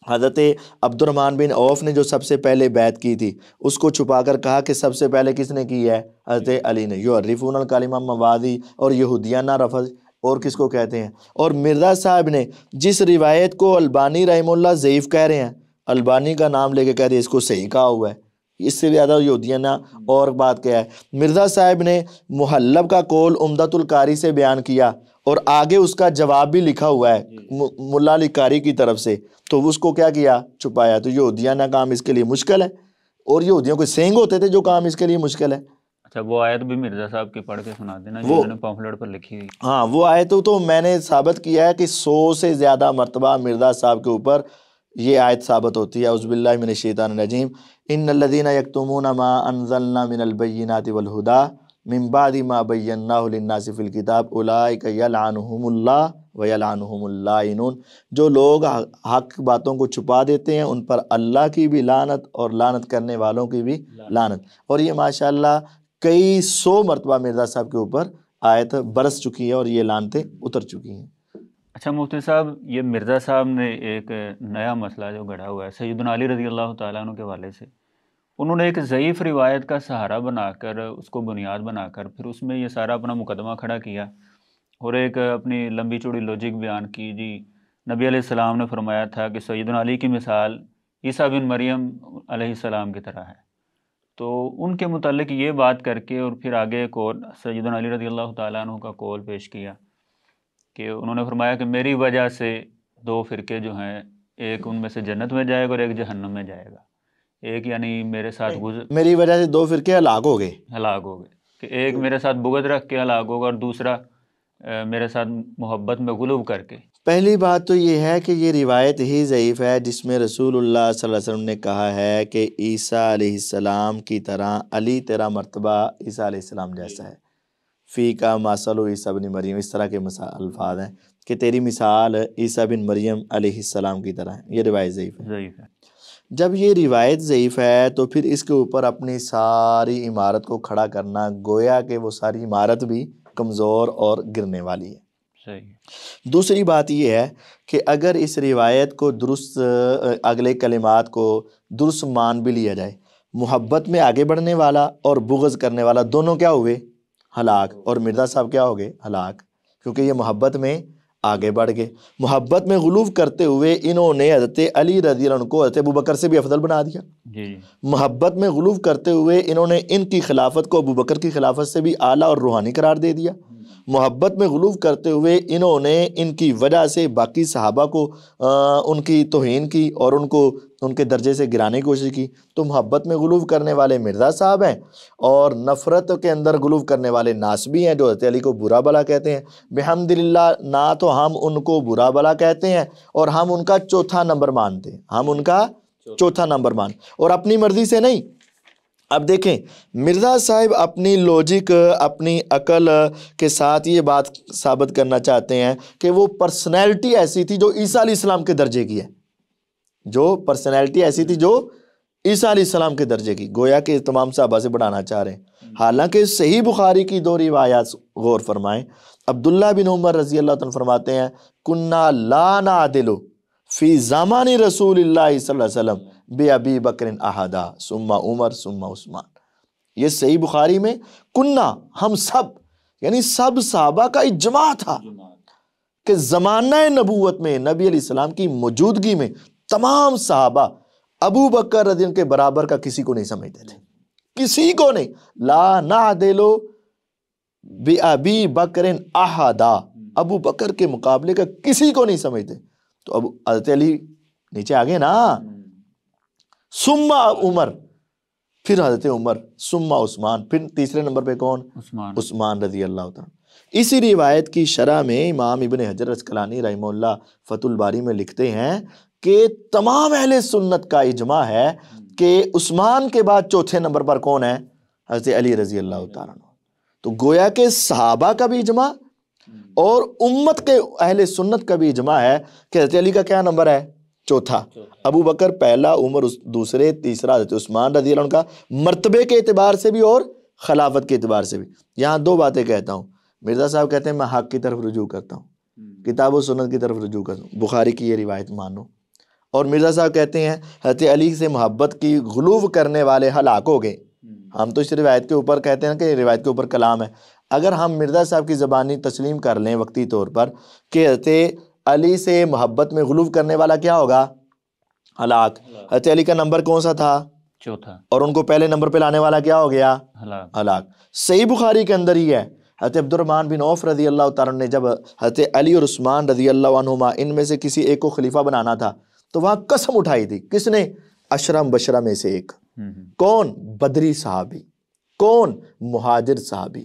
حضرت عبد الرحمن بن عوف نے جو سب سے پہلے بیعت کی تھی اس کو چھپا کر کہا کہ سب سے پہلے کس نے کی ہے؟ حضرت علی نے. یحرفون الکلمہ موازی اور یہودیانہ رفض اور کس کو کہتے ہیں. اور مرزا صاحب نے جس روایت کو البانی رحمہ اللہ ضعیف کہہ رہے ہیں، البانی کا نام لے کے کہہ رہے ہیں اس کو صحیح کہا ہوا ہے، اس سے زیادہ یہودیانہ اور بات کیا ہے. مرزا صاحب نے محلب کا قول عمدۃ القاری سے بیان کیا اور آگے اس کا جواب بھی لکھا ہوا ہے ملا علی قاری کی طرف سے، تو اس کو کیا کیا؟ چھپایا۔ تو یہودیانہ کام اس کے لیے مشکل ہے، اور یہودیوں کو سینگ ہوتے تھے جو کام اس کے لیے مشکل ہے۔ اچھا، وہ آیت بھی مرزا صاحب کی پڑھ کے سنا دینا جو انہوں نے پامفلٹ پر لکھی ہوئی۔ ہاں وہ آیت تو میں نے ثابت کیا ہے کہ 100 سے زیادہ مرتبہ مرزا صاحب کے اوپر یہ آیت ثابت ہوتی ہے، اعوذ باللہ من الشیطان الرجیم، ان الذین یکتمون ما انزلنا من البینات والہدی من بعد ما بیناہ للناس فی الکتاب اولئک یلعنہم اللہ ویلعنہم اللائنون، جو لوگ حق باتوں کو چھپا دیتے ہیں ان پر اللہ کی بھی لعنت اور لعنت کرنے والوں کی بھی لعنت۔ اور یہ ماشاءاللہ کئی 100 مرتبہ مرزا صاحب کے اوپر آیت برس چکی ہے اور یہ لعنتیں اتر چکی ہیں۔ اچھا مفتی صاحب، یہ مرزا صاحب نے ایک نیا مسئلہ جو گڑھا ہوا ہے سیدنا علی رضی اللہ تعالیٰ عنہ کے حوالے سے، انہوں نے ایک ضعیف روایت کا سہارا بنا کر اس کو بنیاد بنا کر پھر اس میں یہ سارا اپنا مقدمہ کھڑا کیا اور ایک اپنی لمبی چوڑی لوجک بیان کی۔ جی نبی علیہ السلام نے فرمایا تھا کہ سیدنا علی کی مثال عیسیٰ بن مریم علیہ السلام کی طرح ہے، تو ان کے متعلق یہ بات کر کے اور پھر آگے ایک اور سیدنا علی رضی اللہ تعالیٰ عنہ کا قول پیش کیا کہ انہوں نے فرمایا کہ میری وجہ سے 2 فرقے جو ہیں، ایک ان میں سے جنت میں جائے گا اور ایک جہنم میں جائے گا۔ ایک یعنی میرے ساتھ میری وجہ سے 2 فرقے ہلاک ہو گئے کہ ایک میرے ساتھ بغض رکھ کے ہلاک ہوگا اور دوسرا میرے ساتھ محبت میں غلو کر کے۔ پہلی بات تو یہ ہے کہ یہ روایت ہی ضعیف ہے جس میں رسول اللہ صلی اللہ علیہ وسلم نے کہا ہے کہ عیسیٰ علیہ السلام کی طرح علی تیرا مرتبہ عیسیٰ علیہ السلام جیسا ہے، فی کا مثل عیسیٰ بن مریم، اس طرح کے الفاظ ہیں کہ تیری مثال عیسیٰ بن مریم علیہ السلام کی طرح ہے۔ یہ روایت ضعیف ہے۔ جب یہ روایت ضعیف ہے تو پھر اس کے اوپر اپنی ساری عمارت کو کھڑا کرنا گویا کہ وہ ساری عمارت بھی کمزور اور گرنے والی ہے۔ دوسری بات یہ ہے کہ اگر اس روایت کو درست، اگلے کلمات کو درست مان بھی لیا جائے، محبت میں آگے بڑھنے والا اور بغض کرنے والا دونوں کیا ہوئے؟ ہلاک۔ اور مرزا صاحب کیا ہو گئے؟ ہلاک، کیونکہ یہ محبت میں آگے بڑھ گئے۔ محبت میں غلو کرتے ہوئے انہوں نے حضرت علی رضی اللہ عنہ کو حضرت ابوبکر سے بھی افضل بنا دیا۔ محبت میں غلو کرتے ہوئے انہوں نے ان کی خلافت کو ابوبکر کی خلافت سے بھی اعلیٰ اور روحانی قرار دے دیا۔ محبت میں غلو کرتے ہوئے انہوں نے ان کی وجہ سے باقی صحابہ کو ان کی توہین کی اور ان کو ان کے درجے سے گرانے کی کوشش کی۔ تو محبت میں غلو کرنے والے مرزا صاحب ہیں، اور نفرت کے اندر غلو کرنے والے ناسبی ہیں جو حضرت علی کو برا بلا کہتے ہیں۔ بحمدللہ نہ تو ہم ان کو برا بلا کہتے ہیں اور ہم ان کا چوتھا نمبر مانتے ہیں، ہم ان کا چوتھا نمبر اور اپنی مرضی سے نہیں۔ اب دیکھیں مرزا صاحب اپنی لوجک، اپنی عقل کے ساتھ یہ بات ثابت کرنا چاہتے ہیں کہ وہ پرسنالٹی ایسی تھی جو عیسیٰ علیہ السلام کے درجے کی ہے، جو پرسنالٹی ایسی تھی جو عیسیٰ علیہ السلام کے درجے کی، گویا کہ تمام صحابہ سے بڑھانا چاہ رہے ہیں۔ حالانکہ صحیح بخاری کی 2 روایات غور فرمائیں۔ عبداللہ بن عمر رضی اللہ عنہ فرماتے ہیں کننا لا نعدل فی زمان رسول اللہ صلی اللہ علیہ وسلم بی ابی بکر احدا ثم عمر ثم عثمان۔ یہ صحیح بخاری میں کننا، ہم سب، یعنی سب صحابہ کا اجماع تھا کہ زمانہ نبوت میں نبی علیہ السلام کی موجودگی میں تمام صحابہ ابو بکر رضی اللہ عنہ کے برابر کا کسی کو نہیں سمجھتے تھے، کسی کو نہیں۔ لا نعدل بی ابی بکر احدا، ابو بکر کے مقابلے کا کسی کو نہیں سمجھتے۔ تو اب حضرت علی نیچے آگے نا، ثم عمر، پھر حضرت عمر، ثم عثمان، پھر تیسرے نمبر پہ کون؟ عثمان رضی اللہ تعالیٰ۔ اسی روایت کی شرح میں امام ابن حجر عسقلانی رحمہ اللہ فتح الباری میں لکھتے ہیں کہ تمام اہل سنت کا اجماع ہے کہ عثمان کے بعد چوتھے نمبر پر کون ہے؟ حضرت علی رضی اللہ تعالیٰ۔ تو گویا کہ صحابہ کا بھی اجماع اور امت کے اہل سنت کا بھی اجماع ہے کہ حضرت علی کا کیا نمبر ہے؟ چوتھا۔ ابو بکر پہلا، عمر دوسرے، تیسرا حضرت عثمان رضی اللہ عنہ کا، مرتبے کے اعتبار سے بھی اور خلافت کے اعتبار سے بھی۔ یہاں 2 باتیں کہتا ہوں۔ مرزا صاحب کہتے ہیں میں حق کی طرف رجوع کرتا ہوں، کتاب و سنت کی طرف رجوع کرتا ہوں، بخاری کی یہ روایت مانو۔ اور مرزا صاحب کہتے ہیں حضرت علی سے محبت کی غلو کرنے والے ہلاک ہو گئے۔ ہم تو اس روایت کے اوپر کہتے ہیں کہ روایت کے اوپر کلام ہے۔ اگر ہم مرزا صاحب کی زبانی تسلیم کر لیں وقتی طور پر کہ حضرت علی سے محبت میں غلو کرنے والا کیا ہوگا؟ ہلاک۔ حضرت علی کا نمبر کون سا تھا؟ چوتھا۔ اور ان کو پہلے نمبر پہ لانے والا کیا ہو گیا؟ ہلاک۔ صحیح بخاری کے اندر ہی ہے حضرت عبد الرحمن بن عوف رضی اللہ تعالیٰ نے جب حضرت علی اور عثمان رضی اللہ عنہما ان میں سے کسی ایک کو خلیفہ بنانا تھا تو وہاں قسم اٹھائی تھی. کس نے؟ عشرہ مبشرہ میں سے ایک. کون؟ بدری صحابی. کون؟ مہاجر صحابی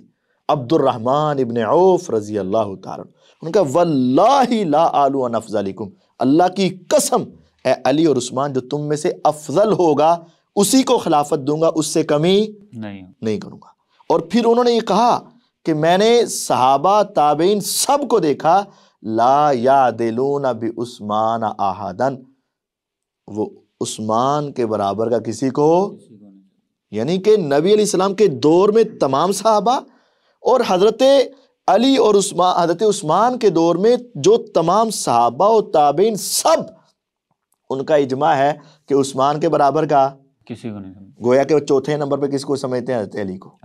عبد الرحمن ابن عوف رضی اللہ تعالیٰ. ان کا واللہ لا آلو ان افضلکم، اللہ کی قسم اے علی اور عثمان جو تم میں سے افضل ہوگا اسی کو خلافت دوں گا، اس سے کمی نہیں کروں گا. اور پھر انہوں نے یہ کہا کہ میں نے صحابہ تابعین سب کو دیکھا، لا یعدلون بعثمان احدا، وہ عثمان کے برابر کا کسی کو، یعنی کہ نبی علیہ السلام کے دور میں تمام صحابہ اور حضرت علی اور حضرت عثمان کے دور میں جو تمام صحابہ و تابعین سب، ان کا اجماع ہے کہ عثمان کے برابر کا کسی کو نہیں. گویا کہ وہ چوتھے نمبر پہ کس کو سمجھتے ہیں؟ حضرت علی کو.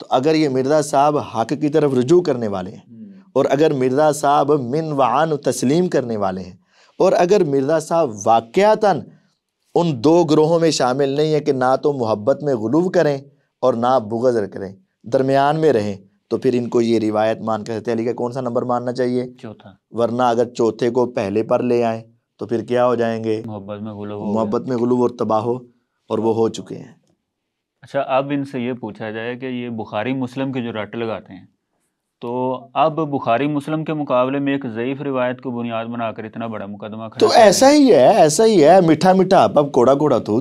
تو اگر یہ مرزا صاحب حق کی طرف رجوع کرنے والے ہیں، اور اگر مرزا صاحب من وعن تسلیم کرنے والے ہیں، اور اگر مرزا صاحب واقعتاً ان دو گروہوں میں شامل نہیں ہے کہ نہ تو محبت میں غلو کریں اور نہ بغض کریں، درمیان میں رہیں، تو پھر ان کو یہ روایت مان کر حضرت علی کا کون سا نمبر ماننا چاہیے؟ چوتھا. ورنہ اگر چوتھے کو پہلے پر لے آئیں تو پھر کیا ہو جائیں گے؟ محبت میں غلو اور تباہ ہو، اور وہ ہو چکے ہیں. اچھا، اب ان سے یہ پوچھا جائے کہ یہ بخاری مسلم کی جو رٹ لگاتے ہیں، تو اب بخاری مسلم کے مقابلے میں ایک ضعیف روایت کو بنیاد بنا کر اتنا بڑا مقدمہ کھڑا، تو ایسا ہی ہے میٹھا میٹھا اب کوڑا کوڑا تو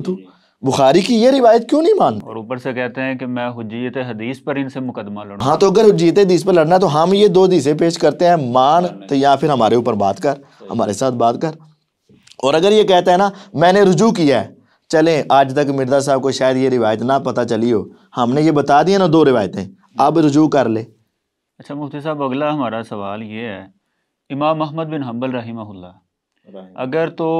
بخاری کی یہ روایت کیوں نہیں مانتے؟ اور اوپر سے کہتے ہیں کہ میں حجیت حدیث پر ان سے مقدمہ لڑوں. ہاں، تو اگر حجیت حدیث پر لڑنا تو ہم یہ دو حدیثیں پیش کرتے ہیں، مان تو یا پھر ہمارے اوپر بات کر، ہمارے ساتھ بات کر. اور اگر یہ کہتا ہے نا میں نے رجوع کیا ہے، چلیں آج تک مرزا صاحب کو شاید یہ روایت نہ پتہ چلی ہو، ہم نے یہ بتا دیا نا دو روایتیں، اب رجوع کر لے. اچھا مفتی صاحب، اگلا ہمارا سوال یہ ہے، امام احمد بن حنبل رحمہ اللہ، اگر تو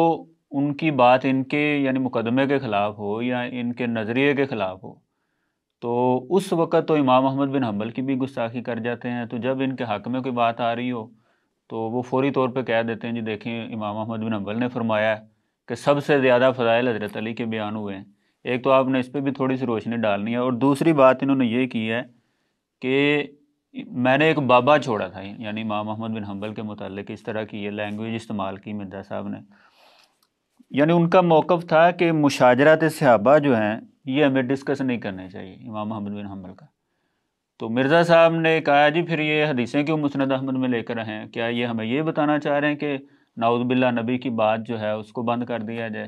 ان کی بات ان کے یعنی مقدمے کے خلاف ہو یا ان کے نظریے کے خلاف ہو، تو اس وقت تو امام احمد بن حنبل کی بھی گستاخی کر جاتے ہیں. تو جب ان کے حق میں کوئی بات آ رہی ہو تو وہ فوری طور پہ کہہ دیتے ہیں جی دیکھیں امام احمد بن حنبل نے فرمایا ہے کہ سب سے زیادہ فضائل حضرت علی کے بیان ہوئے ہیں. ایک تو آپ نے اس پہ بھی تھوڑی سی روشنی ڈالنی ہے، اور دوسری بات انہوں نے یہ کی ہے کہ میں نے ایک بابا چھوڑا تھا، یعنی امام احمد بن حنبل کے متعلق اس طرح کی یہ لینگویج استعمال کی مرزا صاحب نے. یعنی ان کا موقف تھا کہ مشاجرات صحابہ جو ہیں یہ ہمیں ڈسکس نہیں کرنے چاہیے امام احمد بن حنبل کا. تو مرزا صاحب نے کہا جی پھر یہ حدیثیں کیوں مسند احمد میں لے کر ہیں؟ کیا یہ ہمیں یہ بتانا چاہ رہے ہیں کہ نعوذ باللہ نبی کی بات جو ہے اس کو بند کر دیا جائے؟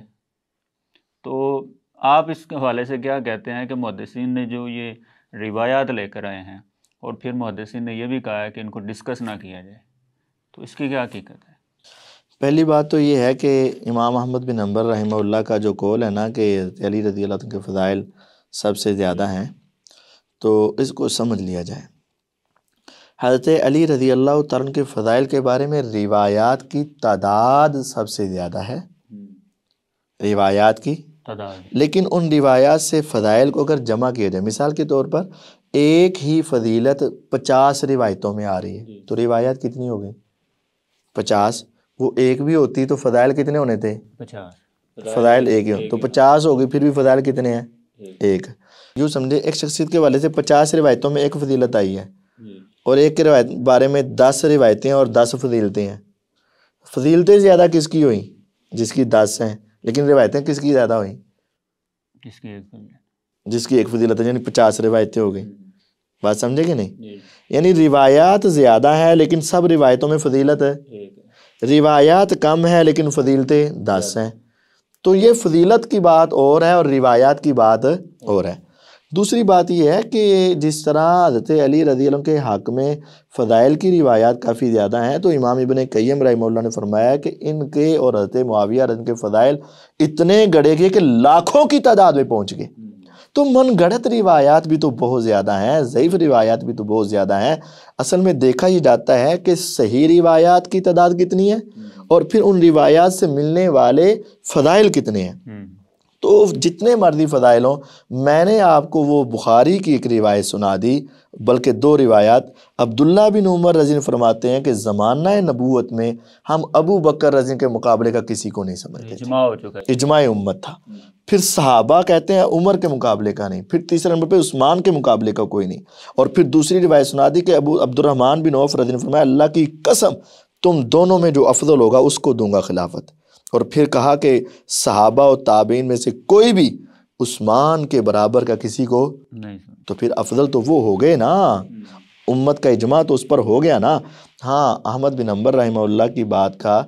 تو آپ اس حوالے سے کیا کہتے ہیں کہ محدثین نے جو یہ روایات لے کر آئے ہیں اور پھر محدثین نے یہ بھی کہا ہے کہ ان کو ڈسکس نہ کیا جائے، تو اس کی کیا حقیقت ہے؟ پہلی بات تو یہ ہے کہ امام احمد بن حنبل رحمہ اللہ کا جو قول ہے نا کہ علی رضی اللہ عنہ کے فضائل سب سے زیادہ ہیں، تو اس کو سمجھ لیا جائے. حضرت علی رضی اللہ تعالیٰ کے فضائل کے بارے میں روایات کی تعداد سب سے زیادہ ہے، روایات کی تعداد، لیکن ان روایات سے فضائل کو اگر جمع کیا جائے، مثال کے طور پر ایک ہی فضیلت 50 روایتوں میں آ رہی ہے، تو روایات کتنی ہو گئی؟ 50. وہ ایک بھی ہوتی تو فضائل کتنے ہونے تھے؟ 50. فضائل ایک ہی ہو تو 50 ہو گئی، پھر بھی فضائل کتنے ہیں؟ ایک. یوں سمجھے ایک شخصیت کے والے سے 50 روایتوں میں ایک فضیلت آئی ہے، اور ایک کے روایت بارے میں 10 روایتیں اور 10 فضیلتیں ہیں. فضیلتیں زیادہ کس کی ہوئیں؟ جس کی 10 ہیں، لیکن روایتیں کس کی زیادہ ہوئیں؟ جس کی ایک فضیلت ہے، یعنی 50 روایتیں ہو گئیں. بات سمجھے کہ نہیں؟ یعنی روایات زیادہ ہیں لیکن سب روایتوں میں فضیلت ہے، روایات کم ہے لیکن فضیلتیں 10 ہیں. تو یہ فضیلت کی بات اور ہے اور روایات کی بات اور ہے. دوسری بات یہ ہے کہ جس طرح حضرت علی رضی اللہ عنہ کے حق میں فضائل کی روایات کافی زیادہ ہیں، تو امام ابن قیم رحمہ اللہ نے فرمایا کہ ان کے اور حضرت معاویہ رضی اللہ عنہ کے فضائل اتنے گڑے گئے کہ لاکھوں کی تعداد میں پہنچ گئے. تو من گھڑت روایات بھی تو بہت زیادہ ہیں، ضعیف روایات بھی تو بہت زیادہ ہیں. اصل میں دیکھا یہ جاتا ہے کہ صحیح روایات کی تعداد کتنی ہے اور پھر ان روایات سے ملنے والے فضائل کتنے ہیں. تو جتنے مرضی فضائل ہوں، میں نے آپ کو وہ بخاری کی ایک روایت سنا دی، بلکہ 2 روایات۔ عبداللہ بن عمر رضی اللہ عنہ فرماتے ہیں کہ زمانہ نبوت میں ہم ابو بکر رضی اللہ کے مقابلے کا کسی کو نہیں سمجھتے تھے، اجماع ہو چکا ہے، اجماع امت تھا۔ پھر صحابہ کہتے ہیں عمر کے مقابلے کا نہیں، پھر تیسرے نمبر پہ عثمان کے مقابلے کا کوئی نہیں، اور پھر دوسری روایت سنا دی کہ ابو عبد الرحمن بن عوف رضی اللہ عنہ فرمایا اللہ کی قسم تم دونوں میں جو افضل ہوگا اس کو دوں گا خلافت۔ اور پھر کہا کہ صحابہ و تابعین میں سے کوئی بھی عثمان کے برابر کا کسی کو نہیں، تو پھر افضل تو وہ ہو گئے نا، امت کا اجماع تو اس پر ہو گیا نا۔ ہاں، احمد بن حنبل رحمہ اللہ کی بات کا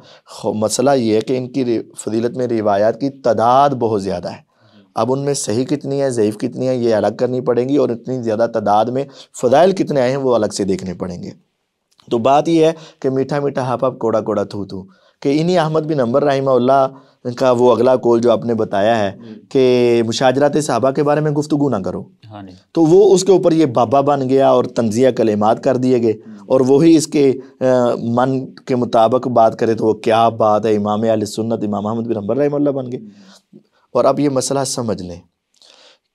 مسئلہ یہ ہے کہ ان کی فضیلت میں روایات کی تعداد بہت زیادہ ہے، اب ان میں صحیح کتنی ہے ضعیف کتنی ہے یہ الگ کرنی پڑیں گی، اور اتنی زیادہ تعداد میں فضائل کتنے آئے ہیں وہ الگ سے دیکھنے پڑیں گے۔ تو بات یہ ہے کہ میٹھا میٹھا ہپ ہپ کوڑا کوڑا تھو تھو، کہ انہی احمد بن حنبل رحمہ اللہ کا وہ اگلا قول جو آپ نے بتایا ہے کہ مشاجرات صحابہ کے بارے میں گفتگو نہ کرو، تو وہ اس کے اوپر یہ بابا بن گیا اور تنزیہ کلمات کر دیے گئے، اور وہی اس کے من کے مطابق بات کرے تو وہ کیا بات ہے، امام اہل سنت امام احمد بن حنبل رحمہ اللہ بن گئے۔ اور اب یہ مسئلہ سمجھ لیں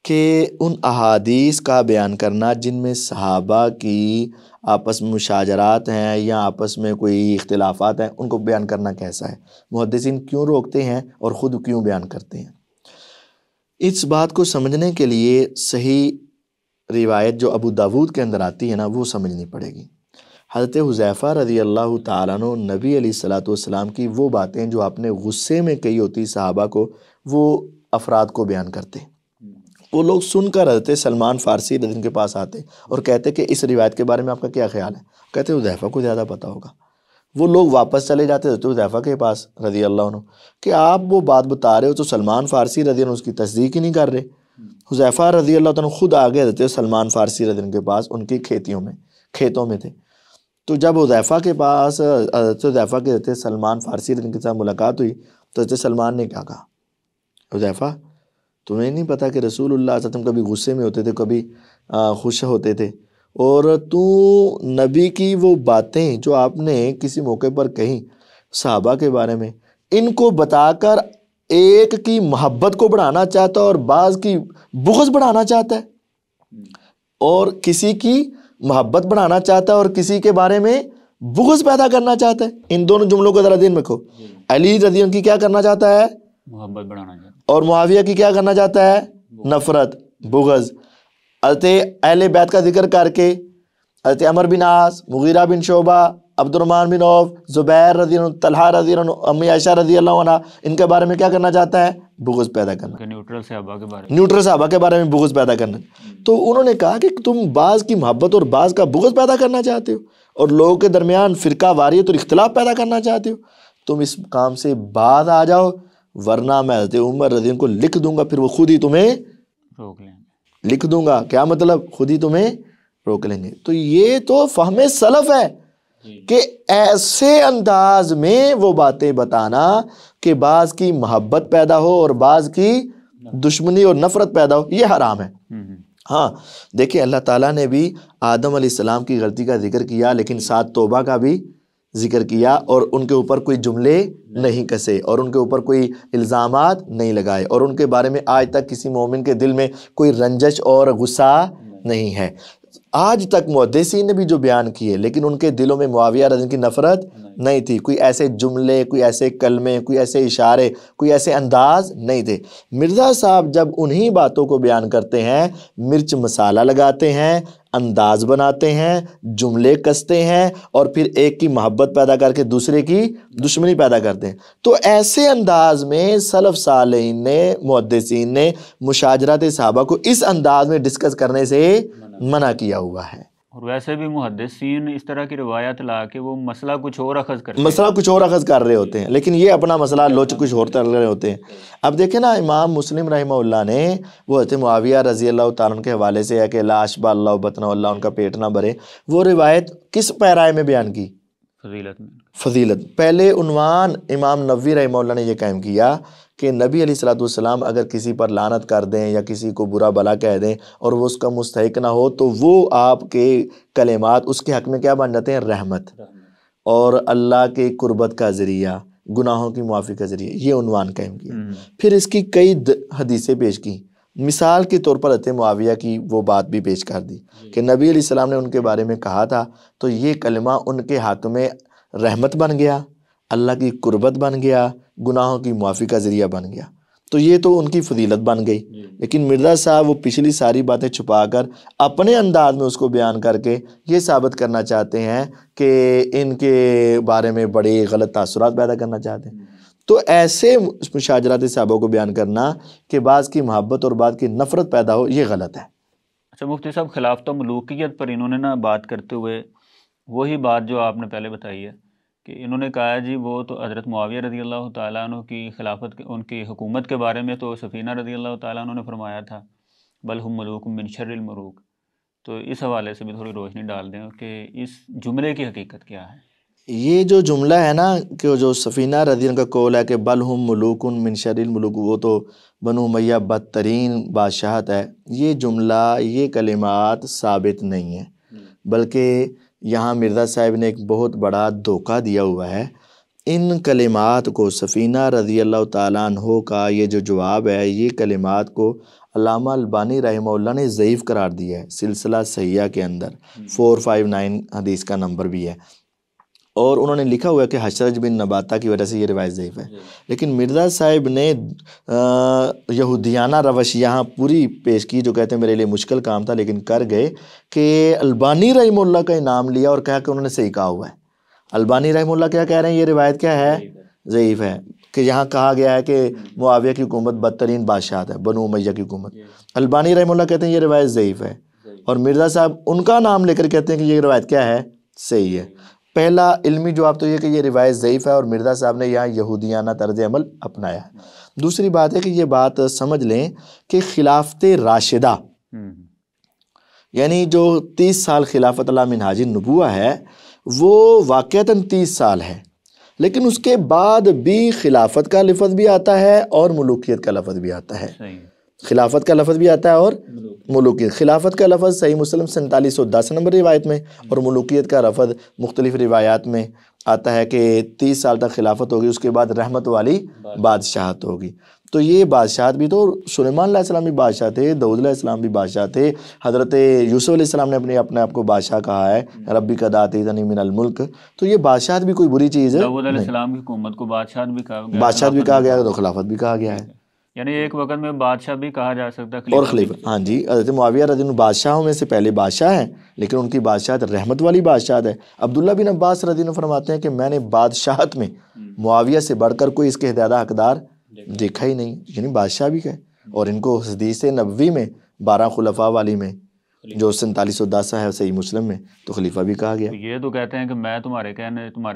کہ ان احادیث کا بیان کرنا جن میں صحابہ کی آپس میں مشاجرات ہیں یا آپس میں کوئی اختلافات ہیں، ان کو بیان کرنا کیسا ہے، محدثین کیوں روکتے ہیں اور خود کیوں بیان کرتے ہیں؟ اس بات کو سمجھنے کے لیے صحیح روایت جو ابو داود کے اندر آتی ہے نا وہ سمجھنی پڑے گی۔ حضرت حذیفہ رضی اللہ تعالیٰ عنہ نبی علیہ الصلوۃ والسلام کی وہ باتیں جو آپ نے غصے میں کہی ہوتی صحابہ کو، وہ افراد کو بیان کرتے۔ وہ لوگ سن کر حضرت سلمان فارسی رضی اللہ عنہ کے پاس آتے اور کہتے کہ اس روایت کے بارے میں آپ کا کیا خیال ہے؟ کہتے حذیفہ کو زیادہ پتہ ہوگا۔ وہ لوگ واپس چلے جاتے حضرت حذیفہ کے پاس رضی اللہ عنہ کہ آپ وہ بات بتا رہے ہو تو سلمان فارسی رضی اللہ عنہ اس کی تصدیق ہی نہیں کر رہے۔ حذیفہ رضی اللہ عنہ خود آگے حضرت سلمان فارسی رضی اللہ عنہ کے پاس ان کی کھیتوں میں تھے۔ تو جب حذیفہ کے پاس حضرت حذیفہ کے حضرت سلمان فارسی رضی اللہ عنہ کے ساتھ ملاقات ہوئی تو حضرت سلمان نے کیا کہا، حذیفہ تمہیں نہیں پتا کہ رسول اللہ صلی اللہ علیہ وسلم کبھی غصے میں ہوتے تھے کبھی خوش ہوتے تھے، اور تو نبی کی وہ باتیں جو آپ نے کسی موقع پر کہیں صحابہ کے بارے میں، ان کو بتا کر ایک کی محبت کو بڑھانا چاہتا ہے اور بعض کی بغض بڑھانا چاہتا ہے، اور کسی کی محبت بڑھانا چاہتا ہے اور کسی کے بارے میں بغض پیدا کرنا چاہتا ہے۔ ان دونوں جملوں کو ذرا ذہن میں رکھو، علی رضی اللہ عنہ کی کیا کرنا چاہتا ہے؟ محبت بڑھانا چاہتا ہے، اور معاویہ کی کیا کرنا چاہتا ہے؟ نفرت، بغض۔ حضرت اہل بیت کا ذکر کر کے حضرت عمر بن عاص، مغیرہ بن شعبہ، عبد الرحمن بن عوف، زبیر رضی اللہ عنہ، طلحہ رضی اللہ عنہ، امی عائشہ رضی اللہ عنہ، ان کے بارے میں کیا کرنا چاہتا ہے؟ بغض پیدا کرنا، نیوٹرل صحابہ کے بارے میں بغض پیدا کرنا۔ تو انہوں نے کہا کہ تم بعض کی محبت اور بعض کا بغض پیدا کرنا چاہتے ہو اور لوگوں کے درمیان فرقہ واریت اور اختلاف پیدا کرنا چاہتے ہو، تم اس کام سے باز آ جاؤ، ورنہ میں حضرت عمر رضی اللہ عنہ کو لکھ دوں گا، پھر وہ خود ہی تمہیں روک لیں گے۔ لکھ دوں گا، کیا مطلب؟ خود ہی تمہیں روک لیں گے۔ تو یہ تو فہم سلف ہے کہ ایسے انداز میں وہ باتیں بتانا کہ بعض کی محبت پیدا ہو اور بعض کی دشمنی اور نفرت پیدا ہو، یہ حرام ہے۔ ہاں دیکھیں، اللہ تعالیٰ نے بھی آدم علیہ السلام کی غلطی کا ذکر کیا، لیکن ساتھ توبہ کا بھی ذکر کیا، اور ان کے اوپر کوئی جملے نہیں کسے اور ان کے اوپر کوئی الزامات نہیں لگائے، اور ان کے بارے میں آج تک کسی مومن کے دل میں کوئی رنجش اور غصہ نہیں ہے۔ آج تک محدثین نے بھی جو بیان کیے، لیکن ان کے دلوں میں معاویہ رضی اللہ عنہ کی نفرت نہیں تھی، کوئی ایسے جملے، کوئی ایسے کلمے، کوئی ایسے اشارے، کوئی ایسے انداز نہیں تھے۔ مرزا صاحب جب انہی باتوں کو بیان کرتے ہیں، مرچ مسالہ لگاتے ہیں، انداز بناتے ہیں، جملے کستے ہیں، اور پھر ایک کی محبت پیدا کر کے دوسرے کی دشمنی پیدا کرتے ہیں۔ تو ایسے انداز میں سلف صالحین نے، محدثین نے مشاجرات صحابہ کو اس انداز میں ڈسکس کرنے سے منع کیا ہوا ہے۔ اور ویسے بھی محدثین اس طرح کی روایت لا کے وہ مسئلہ کچھ اور اخذ کرتے ہیں، مسئلہ کچھ اور اخذ کر رہے ہوتے ہیں، لیکن یہ اپنا مسئلہ لوچ کچھ اور کر رہے ہوتے ہیں۔ اب دیکھیں نا، امام مسلم رحمہ اللہ نے وہ حضرت معاویہ رضی اللہ تعالیٰ عنہ کے حوالے سے ہے کہ لا اشبع اللہ بطنہ، اللہ ان کا پیٹ نہ بھرے، وہ روایت کس پیرائے میں بیان کی؟ فضیلت۔ پہلے عنوان امام نووی رحمہ اللہ نے یہ قائم کیا کہ نبی علیہ الصلوۃ والسلام اگر کسی پر لعنت کر دیں یا کسی کو برا بلا کہہ دیں اور وہ اس کا مستحق نہ ہو، تو وہ آپ کے کلمات اس کے حق میں کیا بن جاتے ہیں؟ رحمت اور اللہ کے قربت کا ذریعہ، گناہوں کی معافی کا ذریعہ، یہ عنوان قائم کیا۔ پھر اس کی کئی حدیثیں پیش کی، مثال کے طور پر حضرت معاویہ کی وہ بات بھی پیش کر دی کہ نبی علیہ السلام نے ان کے بارے میں کہا تھا تو یہ کلمہ ان کے حق میں رحمت بن گیا، اللہ کی قربت بن گیا، گناہوں کی معافی کا ذریعہ بن گیا، تو یہ تو ان کی فضیلت بن گئی۔ لیکن مرزا صاحب وہ پچھلی ساری باتیں چھپا کر اپنے انداز میں اس کو بیان کر کے یہ ثابت کرنا چاہتے ہیں کہ ان کے بارے میں بڑے غلط تاثرات پیدا کرنا چاہتے ہیں۔ تو ایسے مشاجرات صحابہ کو بیان کرنا کہ بعض کی محبت اور بعض کی نفرت پیدا ہو، یہ غلط ہے۔ اچھا مفتی صاحب، خلافت و ملوکیت پر انہوں نے بات کرتے ہوئے وہی بات جو آپ نے پہلے بتائی ہے کہ انہوں نے کہا جی وہ تو حضرت معاویہ رضی اللہ تعالیٰ عنہ کی خلافت، ان کی حکومت کے بارے میں تو سفینہ رضی اللہ تعالیٰ عنہ نے فرمایا تھا بل ہم ملوک من شر الملوک، تو اس حوالے سے بھی تھوڑی روشنی ڈال دیں کہ اس جملے کی حقیقت کیا ہے؟ یہ جو جملہ ہے نا کہ جو سفینہ رضی اللہ کا قول ہے کہ بل ہم ملوک من شر الملوک، وہ تو بنو امیہ بدترین بادشاہت ہے، یہ جملہ، یہ کلمات ثابت نہیں ہیں، بلکہ یہاں مرزا صاحب نے ایک بہت بڑا دھوکہ دیا ہوا ہے۔ ان کلمات کو، سفینہ رضی اللہ تعالیٰ عنہ کا یہ جو جواب ہے، یہ کلمات کو علامہ البانی رحمہ اللہ نے ضعیف قرار دیا ہے، سلسلہ صحیحہ کے اندر 459 حدیث کا نمبر بھی ہے، اور انہوں نے لکھا ہوا ہے کہ حشرج بن نباتہ کی وجہ سے یہ روایت ضعیف ہے۔ لیکن مرزا صاحب نے یہودیانہ روش یہاں پوری پیش کی، جو کہتے ہیں میرے لیے مشکل کام تھا لیکن کر گئے، کہ البانی رحمہ اللہ کا نام لیا اور کہا کہ انہوں نے صحیح کہا ہوا ہے۔ البانی رحمہ اللہ کیا کہہ رہے ہیں؟ یہ روایت کیا ہے؟ ضعیف ہے، کہ یہاں کہا گیا ہے کہ معاویہ کی حکومت بدترین بادشاہت ہے، بنو امیہ کی حکومت۔ البانی رحمہ اللہ کہتے ہیں یہ روایت ضعیف ہے، اور مرزا صاحب ان کا نام لے کر کہتے ہیں کہ یہ روایت کیا ہے؟ صحیح ہے۔ پہلا علمی جواب تو یہ کہ یہ روایت ضعیف ہے اور مرزا صاحب نے یہاں یہودیانہ طرز عمل اپنایا ہے۔ دوسری بات ہے کہ یہ بات سمجھ لیں کہ خلافت راشدہ، یعنی جو 30 سال خلافت علی منہاج النبوہ ہے، وہ واقعتاً 30 سال ہے، لیکن اس کے بعد بھی خلافت کا لفظ بھی آتا ہے اور ملوکیت کا لفظ بھی آتا ہے۔ خلافت کا لفظ بھی آتا ہے اور ملوکیت۔ خلافت کا لفظ صحیح مسلم 4710 نمبر روایت میں، اور ملوکیت کا لفظ مختلف روایات میں آتا ہے کہ 30 سال تک خلافت ہوگی، اس کے بعد رحمت والی بادشاہت ہوگی۔ تو یہ بادشاہت بھی تو سلیمان علیہ السلام بھی بادشاہ تھے، داؤد علیہ السلام بھی بادشاہ تھے، حضرت یوسف علیہ السلام نے اپنے آپ کو بادشاہ کہا ہے، ربی قد آتیتنی من الملک، تو یہ بادشاہت بھی کوئی بری چیز ہے؟ داؤد علیہ السلام کی حکومت کو بادشاہت بھی کہا گیا، بادشاہت بھی کہا گیا ہے، تو خلافت بھی کہا گیا ہے، یعنی ایک وقت میں بادشاہ بھی کہا جا سکتا ہے اور خلیفہ۔ ہاں جی، حضرت معاویہ رضی اللہ عنہ بادشاہوں میں سے پہلے بادشاہ ہیں، لیکن ان کی بادشاہت رحمت والی بادشاہت ہے۔ عبداللہ بن عباس رضی اللہ عنہ فرماتے ہیں کہ میں نے بادشاہت میں معاویہ سے بڑھ کر کوئی اس کے زیادہ حقدار دیکھا ہی نہیں، یعنی بادشاہ بھی ہے۔ اور ان کو حدیث نبوی میں 12 خلفاء والی میں جو 4710 ہے صحیح مسلم میں، تو خلیفہ بھی کہا گیا۔ یہ تو کہتے ہیں کہ میں تمہارے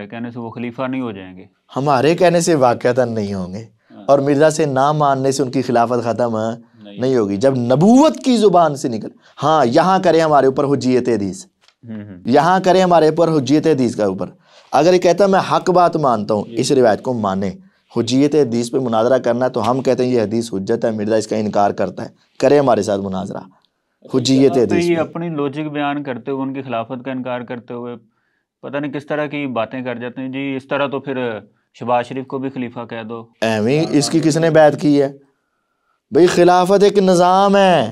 کہنے سے وہ خلیفہ نہیں ہو جائیں گے، ہمارے کہنے سے واقعتاً نہیں ہوں گے، اور مرزا سے نہ ماننے سے ان کی خلافت ختم نہیں ہوگی، جب نبوت کی زبان سے نکل۔ ہاں، یہاں کریں ہمارے اوپر حجیت حدیث، یہاں کریں ہمارے اوپر حجیت حدیث کا اوپر۔ اگر یہ کہتا ہے میں حق بات مانتا ہوں، اس روایت کو مانے، حجیت حدیث پہ مناظرہ کرنا ہے تو ہم کہتے ہیں یہ حدیث حجت ہے، مرزا اس کا انکار کرتا ہے، کرے ہمارے ساتھ مناظرہ حجیت حدیث یہ پہ۔ اپنی لوجک بیان کرتے ہوئے ان کی خلافت کا انکار کرتے ہوئے پتہ نہیں کس طرح کی باتیں کر جاتے ہیں جی، اس طرح تو پھر شہباز شریف کو بھی خلیفہ کہہ دو۔ ایویں اس کی کس نے بیعت کی ہے؟ بھئی خلافت ایک نظام ہے،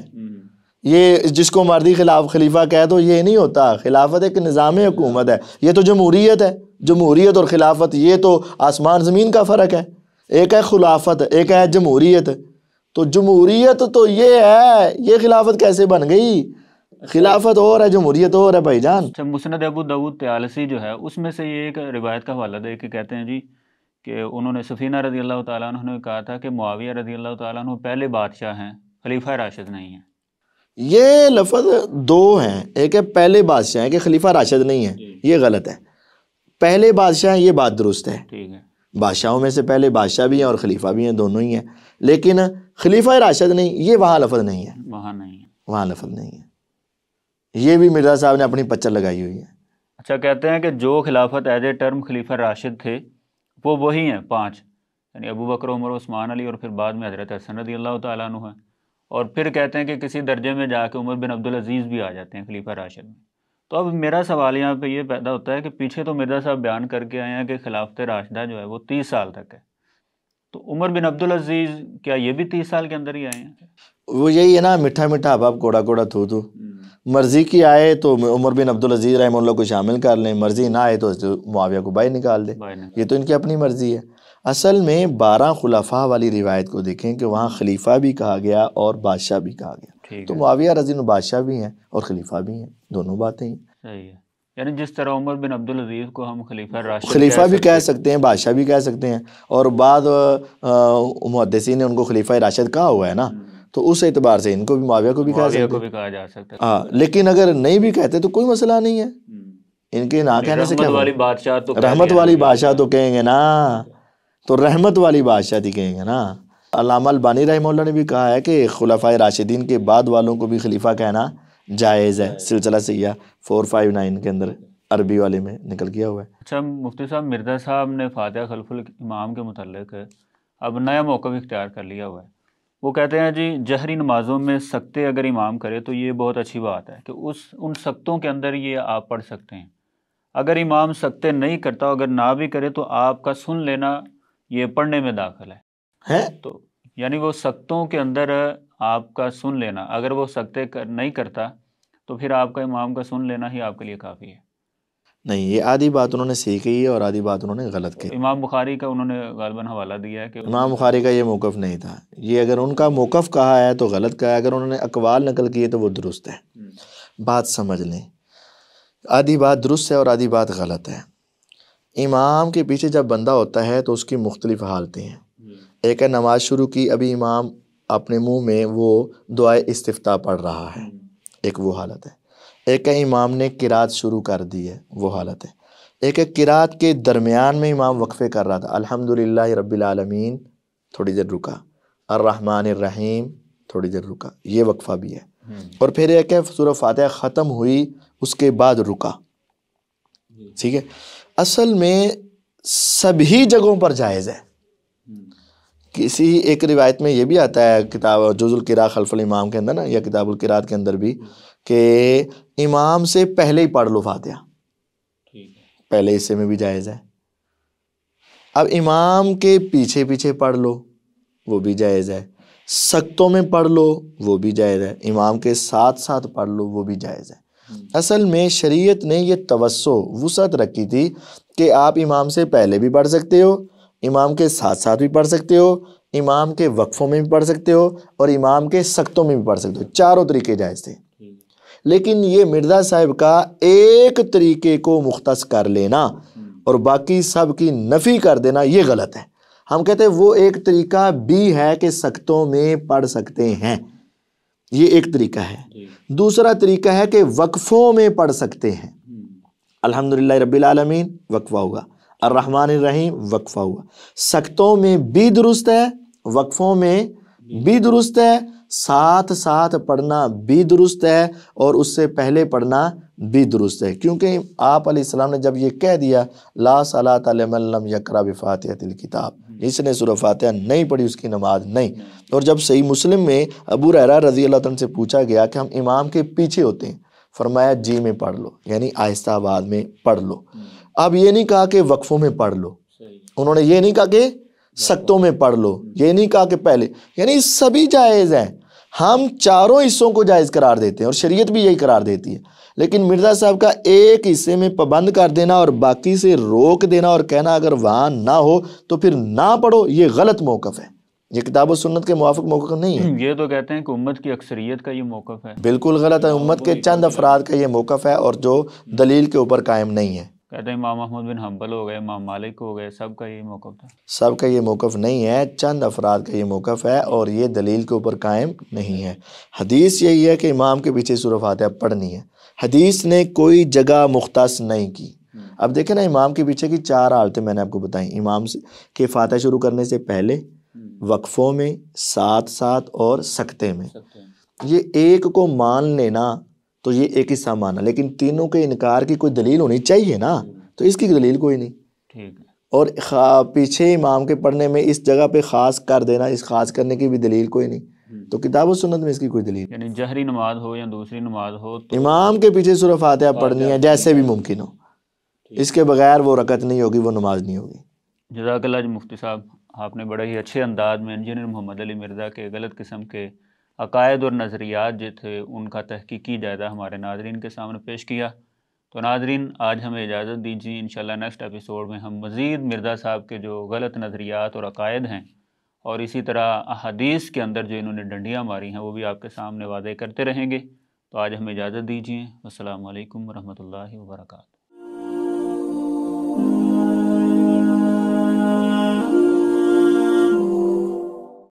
یہ جس کو مرضی خلیفہ کہہ دو یہ نہیں ہوتا، خلافت ایک نظام حکومت ہے، یہ تو جمہوریت ہے۔ جمہوریت اور خلافت یہ تو آسمان زمین کا فرق ہے، ایک ہے خلافت، ایک ہے جمہوریت۔ تو جمہوریت تو یہ ہے، یہ خلافت کیسے بن گئی؟ خلافت اور ہے، جمہوریت اور ہے بھائی جان۔ مسند ابو داؤد طیالسی جو ہے اس میں سے یہ ایک روایت کا حوالہ دے کے کہتے ہیں جی کہ انہوں نے سفینہ رضی اللہ تعالیٰ عنہ نے کہا تھا کہ معاویہ رضی اللہ تعالیٰ عنہ پہلے بادشاہ ہیں، خلیفہ راشد نہیں ہیں۔ یہ لفظ دو ہیں، ایک ہے پہلے بادشاہ ہیں کہ خلیفہ راشد نہیں ہے، یہ غلط ہے۔ پہلے بادشاہ ہیں، یہ بات درست ہے، ٹھیک ہے، بادشاہوں میں سے پہلے بادشاہ بھی ہیں اور خلیفہ بھی ہیں، دونوں ہی ہیں، لیکن خلیفہ راشد نہیں، یہ وہاں لفظ نہیں ہے، وہاں نہیں ہے، وہاں لفظ نہیں ہے۔ یہ بھی مرزا صاحب نے اپنی پچر لگائی ہوئی ہے۔ اچھا، کہتے ہیں کہ جو خلافت ایز اے ٹرم خلیفہ راشد تھے وہ وہی ہیں 5، یعنی ابو بکر، عمر، عثمان، علی، اور پھر بعد میں حضرت حسن رضی اللہ تعالیٰ عنہ ہیں، اور پھر کہتے ہیں کہ کسی درجے میں جا کے عمر بن عبدالعزیز بھی آ جاتے ہیں خلیفہ راشد میں۔ تو اب میرا سوال یہاں پہ یہ پیدا ہوتا ہے کہ پیچھے تو مرزا صاحب بیان کر کے آئے ہیں کہ خلافت راشدہ جو ہے وہ 30 سال تک ہے، تو عمر بن عبدالعزیز کیا یہ بھی 30 سال کے اندر ہی آئے ہیں؟ وہ یہی ہے نا، میٹھا میٹھا حباب کوڑا کوڑا تھو تو، مرضی کی آئے تو عمر بن عبدالعزیز رحمہ اللہ کو شامل کر لیں، مرضی نہ آئے تو معاویہ کو باہر نکال دیں، یہ تو ان کی اپنی مرضی ہے۔ اصل میں 12 خلفاء والی روایت کو دیکھیں کہ وہاں خلیفہ بھی کہا گیا اور بادشاہ بھی کہا گیا، تو معاویہ رضی اللہ بادشاہ بھی ہیں اور خلیفہ بھی ہیں، دونوں باتیں ہیں۔ صحیح ہے، یعنی جس طرح عمر بن عبدالعزیز کو ہم خلیفہ راشد خلیفہ بھی کہہ سکتے ہیں، بادشاہ بھی کہہ سکتے ہیں، اور بعض محدثین نے ان کو خلیفہ راشد کہا ہوا ہے نا، تو اس اعتبار سے ان کو بھی معاویہ کو بھی کہہ سکتے ہیں، کہا جا سکتا ہے۔ ہاں، لیکن اگر نہیں بھی کہتے تو کوئی مسئلہ نہیں ہے، ان کے نہ کہنے سے کیا رحمت والی بادشاہ تو رحمت والی بادشاہ تو کہیں گے نا، تو رحمت والی بادشاہ تھی کہیں گے نا۔ علامہ البانی رحمہ اللہ نے بھی کہا ہے کہ خلفائے راشدین کے بعد والوں کو بھی خلیفہ کہنا جائز ہے، سلسلہ سیاح 459 کے اندر عربی والے میں نکل گیا ہوا ہے۔ اچھا مفتی صاحب، مرزا صاحب نے فاتحہ خلف الامام کے متعلق اب نیا موقف اختیار کر لیا ہوا ہے، وہ کہتے ہیں جی جہری نمازوں میں سکتے اگر امام کرے تو یہ بہت اچھی بات ہے کہ ان سکتوں کے اندر یہ آپ پڑھ سکتے ہیں، اگر امام سکتے نہیں کرتا، اگر نہ بھی کرے تو آپ کا سن لینا یہ پڑھنے میں داخل ہے، تو یعنی وہ سکتوں کے اندر آپ کا سن لینا، اگر وہ سکتے نہیں کرتا تو پھر آپ کا امام کا سن لینا ہی آپ کے لیے کافی ہے۔ نہیں، یہ آدھی بات انہوں نے صحیح کہی ہے اور آدھی بات انہوں نے غلط کہی۔ امام بخاری کا انہوں نے غالباً حوالہ دیا ہے کہ امام بخاری کا یہ موقف نہیں تھا، یہ اگر ان کا موقف کہا ہے تو غلط کہا ہے، اگر انہوں نے اقوال نقل کیے تو وہ درست ہے۔ بات سمجھ لیں، آدھی بات درست ہے اور آدھی بات غلط ہے۔ امام کے پیچھے جب بندہ ہوتا ہے تو اس کی مختلف حالتیں ہیں، ایک ہے نماز شروع کی، ابھی امام اپنے منہ میں وہ دعائے استفتاح پڑھ رہا ہے، ایک وہ حالت ہے، ایک ہے امام نے قرات شروع کر دی ہے، وہ حالت ہے، ایک ہے قرات کے درمیان میں امام وقفے کر رہا تھا، الحمدللہ رب العالمین تھوڑی دیر رکا، الرحمن الرحیم تھوڑی دیر رکا، یہ وقفہ بھی ہے، اور پھر ایک ہے سورہ فاتحہ ختم ہوئی اس کے بعد رکا، ٹھیک ہے۔ اصل میں سبھی جگہوں پر جائز ہے، کسی ایک روایت میں یہ بھی آتا ہے کتاب جز القراء خلف الامام کے اندر نا، یا کتاب القراءت کے اندر بھی، کہ امام سے پہلے ہی پڑھ لو فاتحہ، پہلے حصے میں بھی جائز ہے۔ اب امام کے پیچھے پیچھے پڑھ لو، وہ بھی جائز ہے، سکتوں میں پڑھ لو، وہ بھی جائز ہے، امام کے ساتھ ساتھ پڑھ لو، وہ بھی جائز ہے۔ اصل میں شریعت نے یہ توسع وسعت رکھی تھی کہ آپ امام سے پہلے بھی پڑھ سکتے ہو، امام کے ساتھ ساتھ بھی پڑھ سکتے ہو، امام کے وقفوں میں بھی پڑھ سکتے ہو، اور امام کے سکتوں میں بھی پڑھ سکتے ہو، چاروں طریقے جائز تھے۔ لیکن یہ مرزا صاحب کا ایک طریقے کو مختص کر لینا اور باقی سب کی نفی کر دینا، یہ غلط ہے۔ ہم کہتے ہیں وہ ایک طریقہ بھی ہے کہ سکتوں میں پڑھ سکتے ہیں، یہ ایک طریقہ ہے۔ دوسرا طریقہ ہے کہ وقفوں میں پڑھ سکتے ہیں، الحمدللہ رب العالمین وقفہ ہوا، الرحمن الرحیم وقفہ ہوا، سکتوں میں بھی درست ہے، وقفوں میں بھی درست ہے، ساتھ ساتھ پڑھنا بھی درست ہے، اور اس سے پہلے پڑھنا بھی درست ہے، کیونکہ آپ علیہ السلام نے جب یہ کہہ دیا لا صلاۃ لمن لم یقرأ بفاتحۃ الکتاب، جس نے سورہ فاتحہ نہیں پڑھی اس کی نماز نہیں۔ اور جب صحیح مسلم میں ابو ہریرہ رضی اللہ عنہ سے پوچھا گیا کہ ہم امام کے پیچھے ہوتے ہیں، فرمایا جی میں پڑھ لو، یعنی آہستہ آواز میں پڑھ لو۔ اب یہ نہیں کہا کہ وقفوں میں پڑھ لو، انہوں نے یہ نہیں کہا کہ سکتوں میں پڑھ لو، یہ نہیں کہا کہ پہلے، یعنی سبھی جائز ہیں۔ ہم چاروں حصوں کو جائز قرار دیتے ہیں اور شریعت بھی یہی قرار دیتی ہے، لیکن مرزا صاحب کا ایک حصے میں پابند کر دینا اور باقی سے روک دینا اور کہنا اگر وہاں نہ ہو تو پھر نہ پڑھو، یہ غلط موقف ہے، یہ کتاب و سنت کے موافق موقف نہیں ہے۔ یہ تو کہتے ہیں کہ امت کی اکثریت کا یہ موقف ہے، بالکل غلط ہے، امت کے چند افراد کا یہ موقف ہے اور جو دلیل کے اوپر قائم نہیں ہے۔ کہتے ہیں امام احمد بن حنبل ہو گئے، امام مالک ہو گئے، سب کا یہ موقف تھا، سب کا یہ موقف نہیں ہے، چند افراد کا یہ موقف ہے اور یہ دلیل کے اوپر قائم نہیں ہے۔ حدیث یہی ہے کہ امام کے پیچھے سورہ فاتحہ پڑھنی ہے، حدیث نے کوئی جگہ مختص نہیں کی۔ اب دیکھیں نا، امام کے پیچھے کی 4 حالتیں میں نے آپ کو بتائیں، امام کے فاتحہ شروع کرنے سے پہلے، وقفوں میں، ساتھ ساتھ اور سکتے میں۔ یہ ایک کو مان لینا تو یہ ایک حصہ مانا، لیکن تینوں کے انکار کی کوئی دلیل ہونی چاہیے نا، تو اس کی دلیل کوئی نہیں۔ ٹھیک ہے، اور پیچھے امام کے پڑھنے میں اس جگہ پہ خاص کر دینا، اس خاص کرنے کی بھی دلیل کوئی نہیں۔ تو کتاب و سنت میں اس کی کوئی دلیل؟ یعنی جہری نماز ہو یا دوسری نماز ہو تو امام کے پیچھے سورہ فاتحہ پڑھنی ہے جیسے بھی ممکن ہو، اس کے بغیر وہ رکعت نہیں ہوگی، وہ نماز نہیں ہوگی۔ جزاک اللہ جی مفتی صاحب، آپ نے بڑے ہی اچھے انداز میں انجینئر محمد علی مرزا کے غلط قسم کے عقائد اور نظریات جو تھے ان کا تحقیقی جائزہ ہمارے ناظرین کے سامنے پیش کیا۔ تو ناظرین آج ہمیں اجازت دیجیے، انشاءاللہ نیکسٹ ایپیسوڈ میں ہم مزید مرزا صاحب کے جو غلط نظریات اور عقائد ہیں اور اسی طرح احادیث کے اندر جو انہوں نے ڈنڈیاں ماری ہیں وہ بھی آپ کے سامنے واضح کرتے رہیں گے۔ تو آج ہمیں اجازت دیجیے، السلام علیکم ورحمۃ اللہ وبرکاتہ۔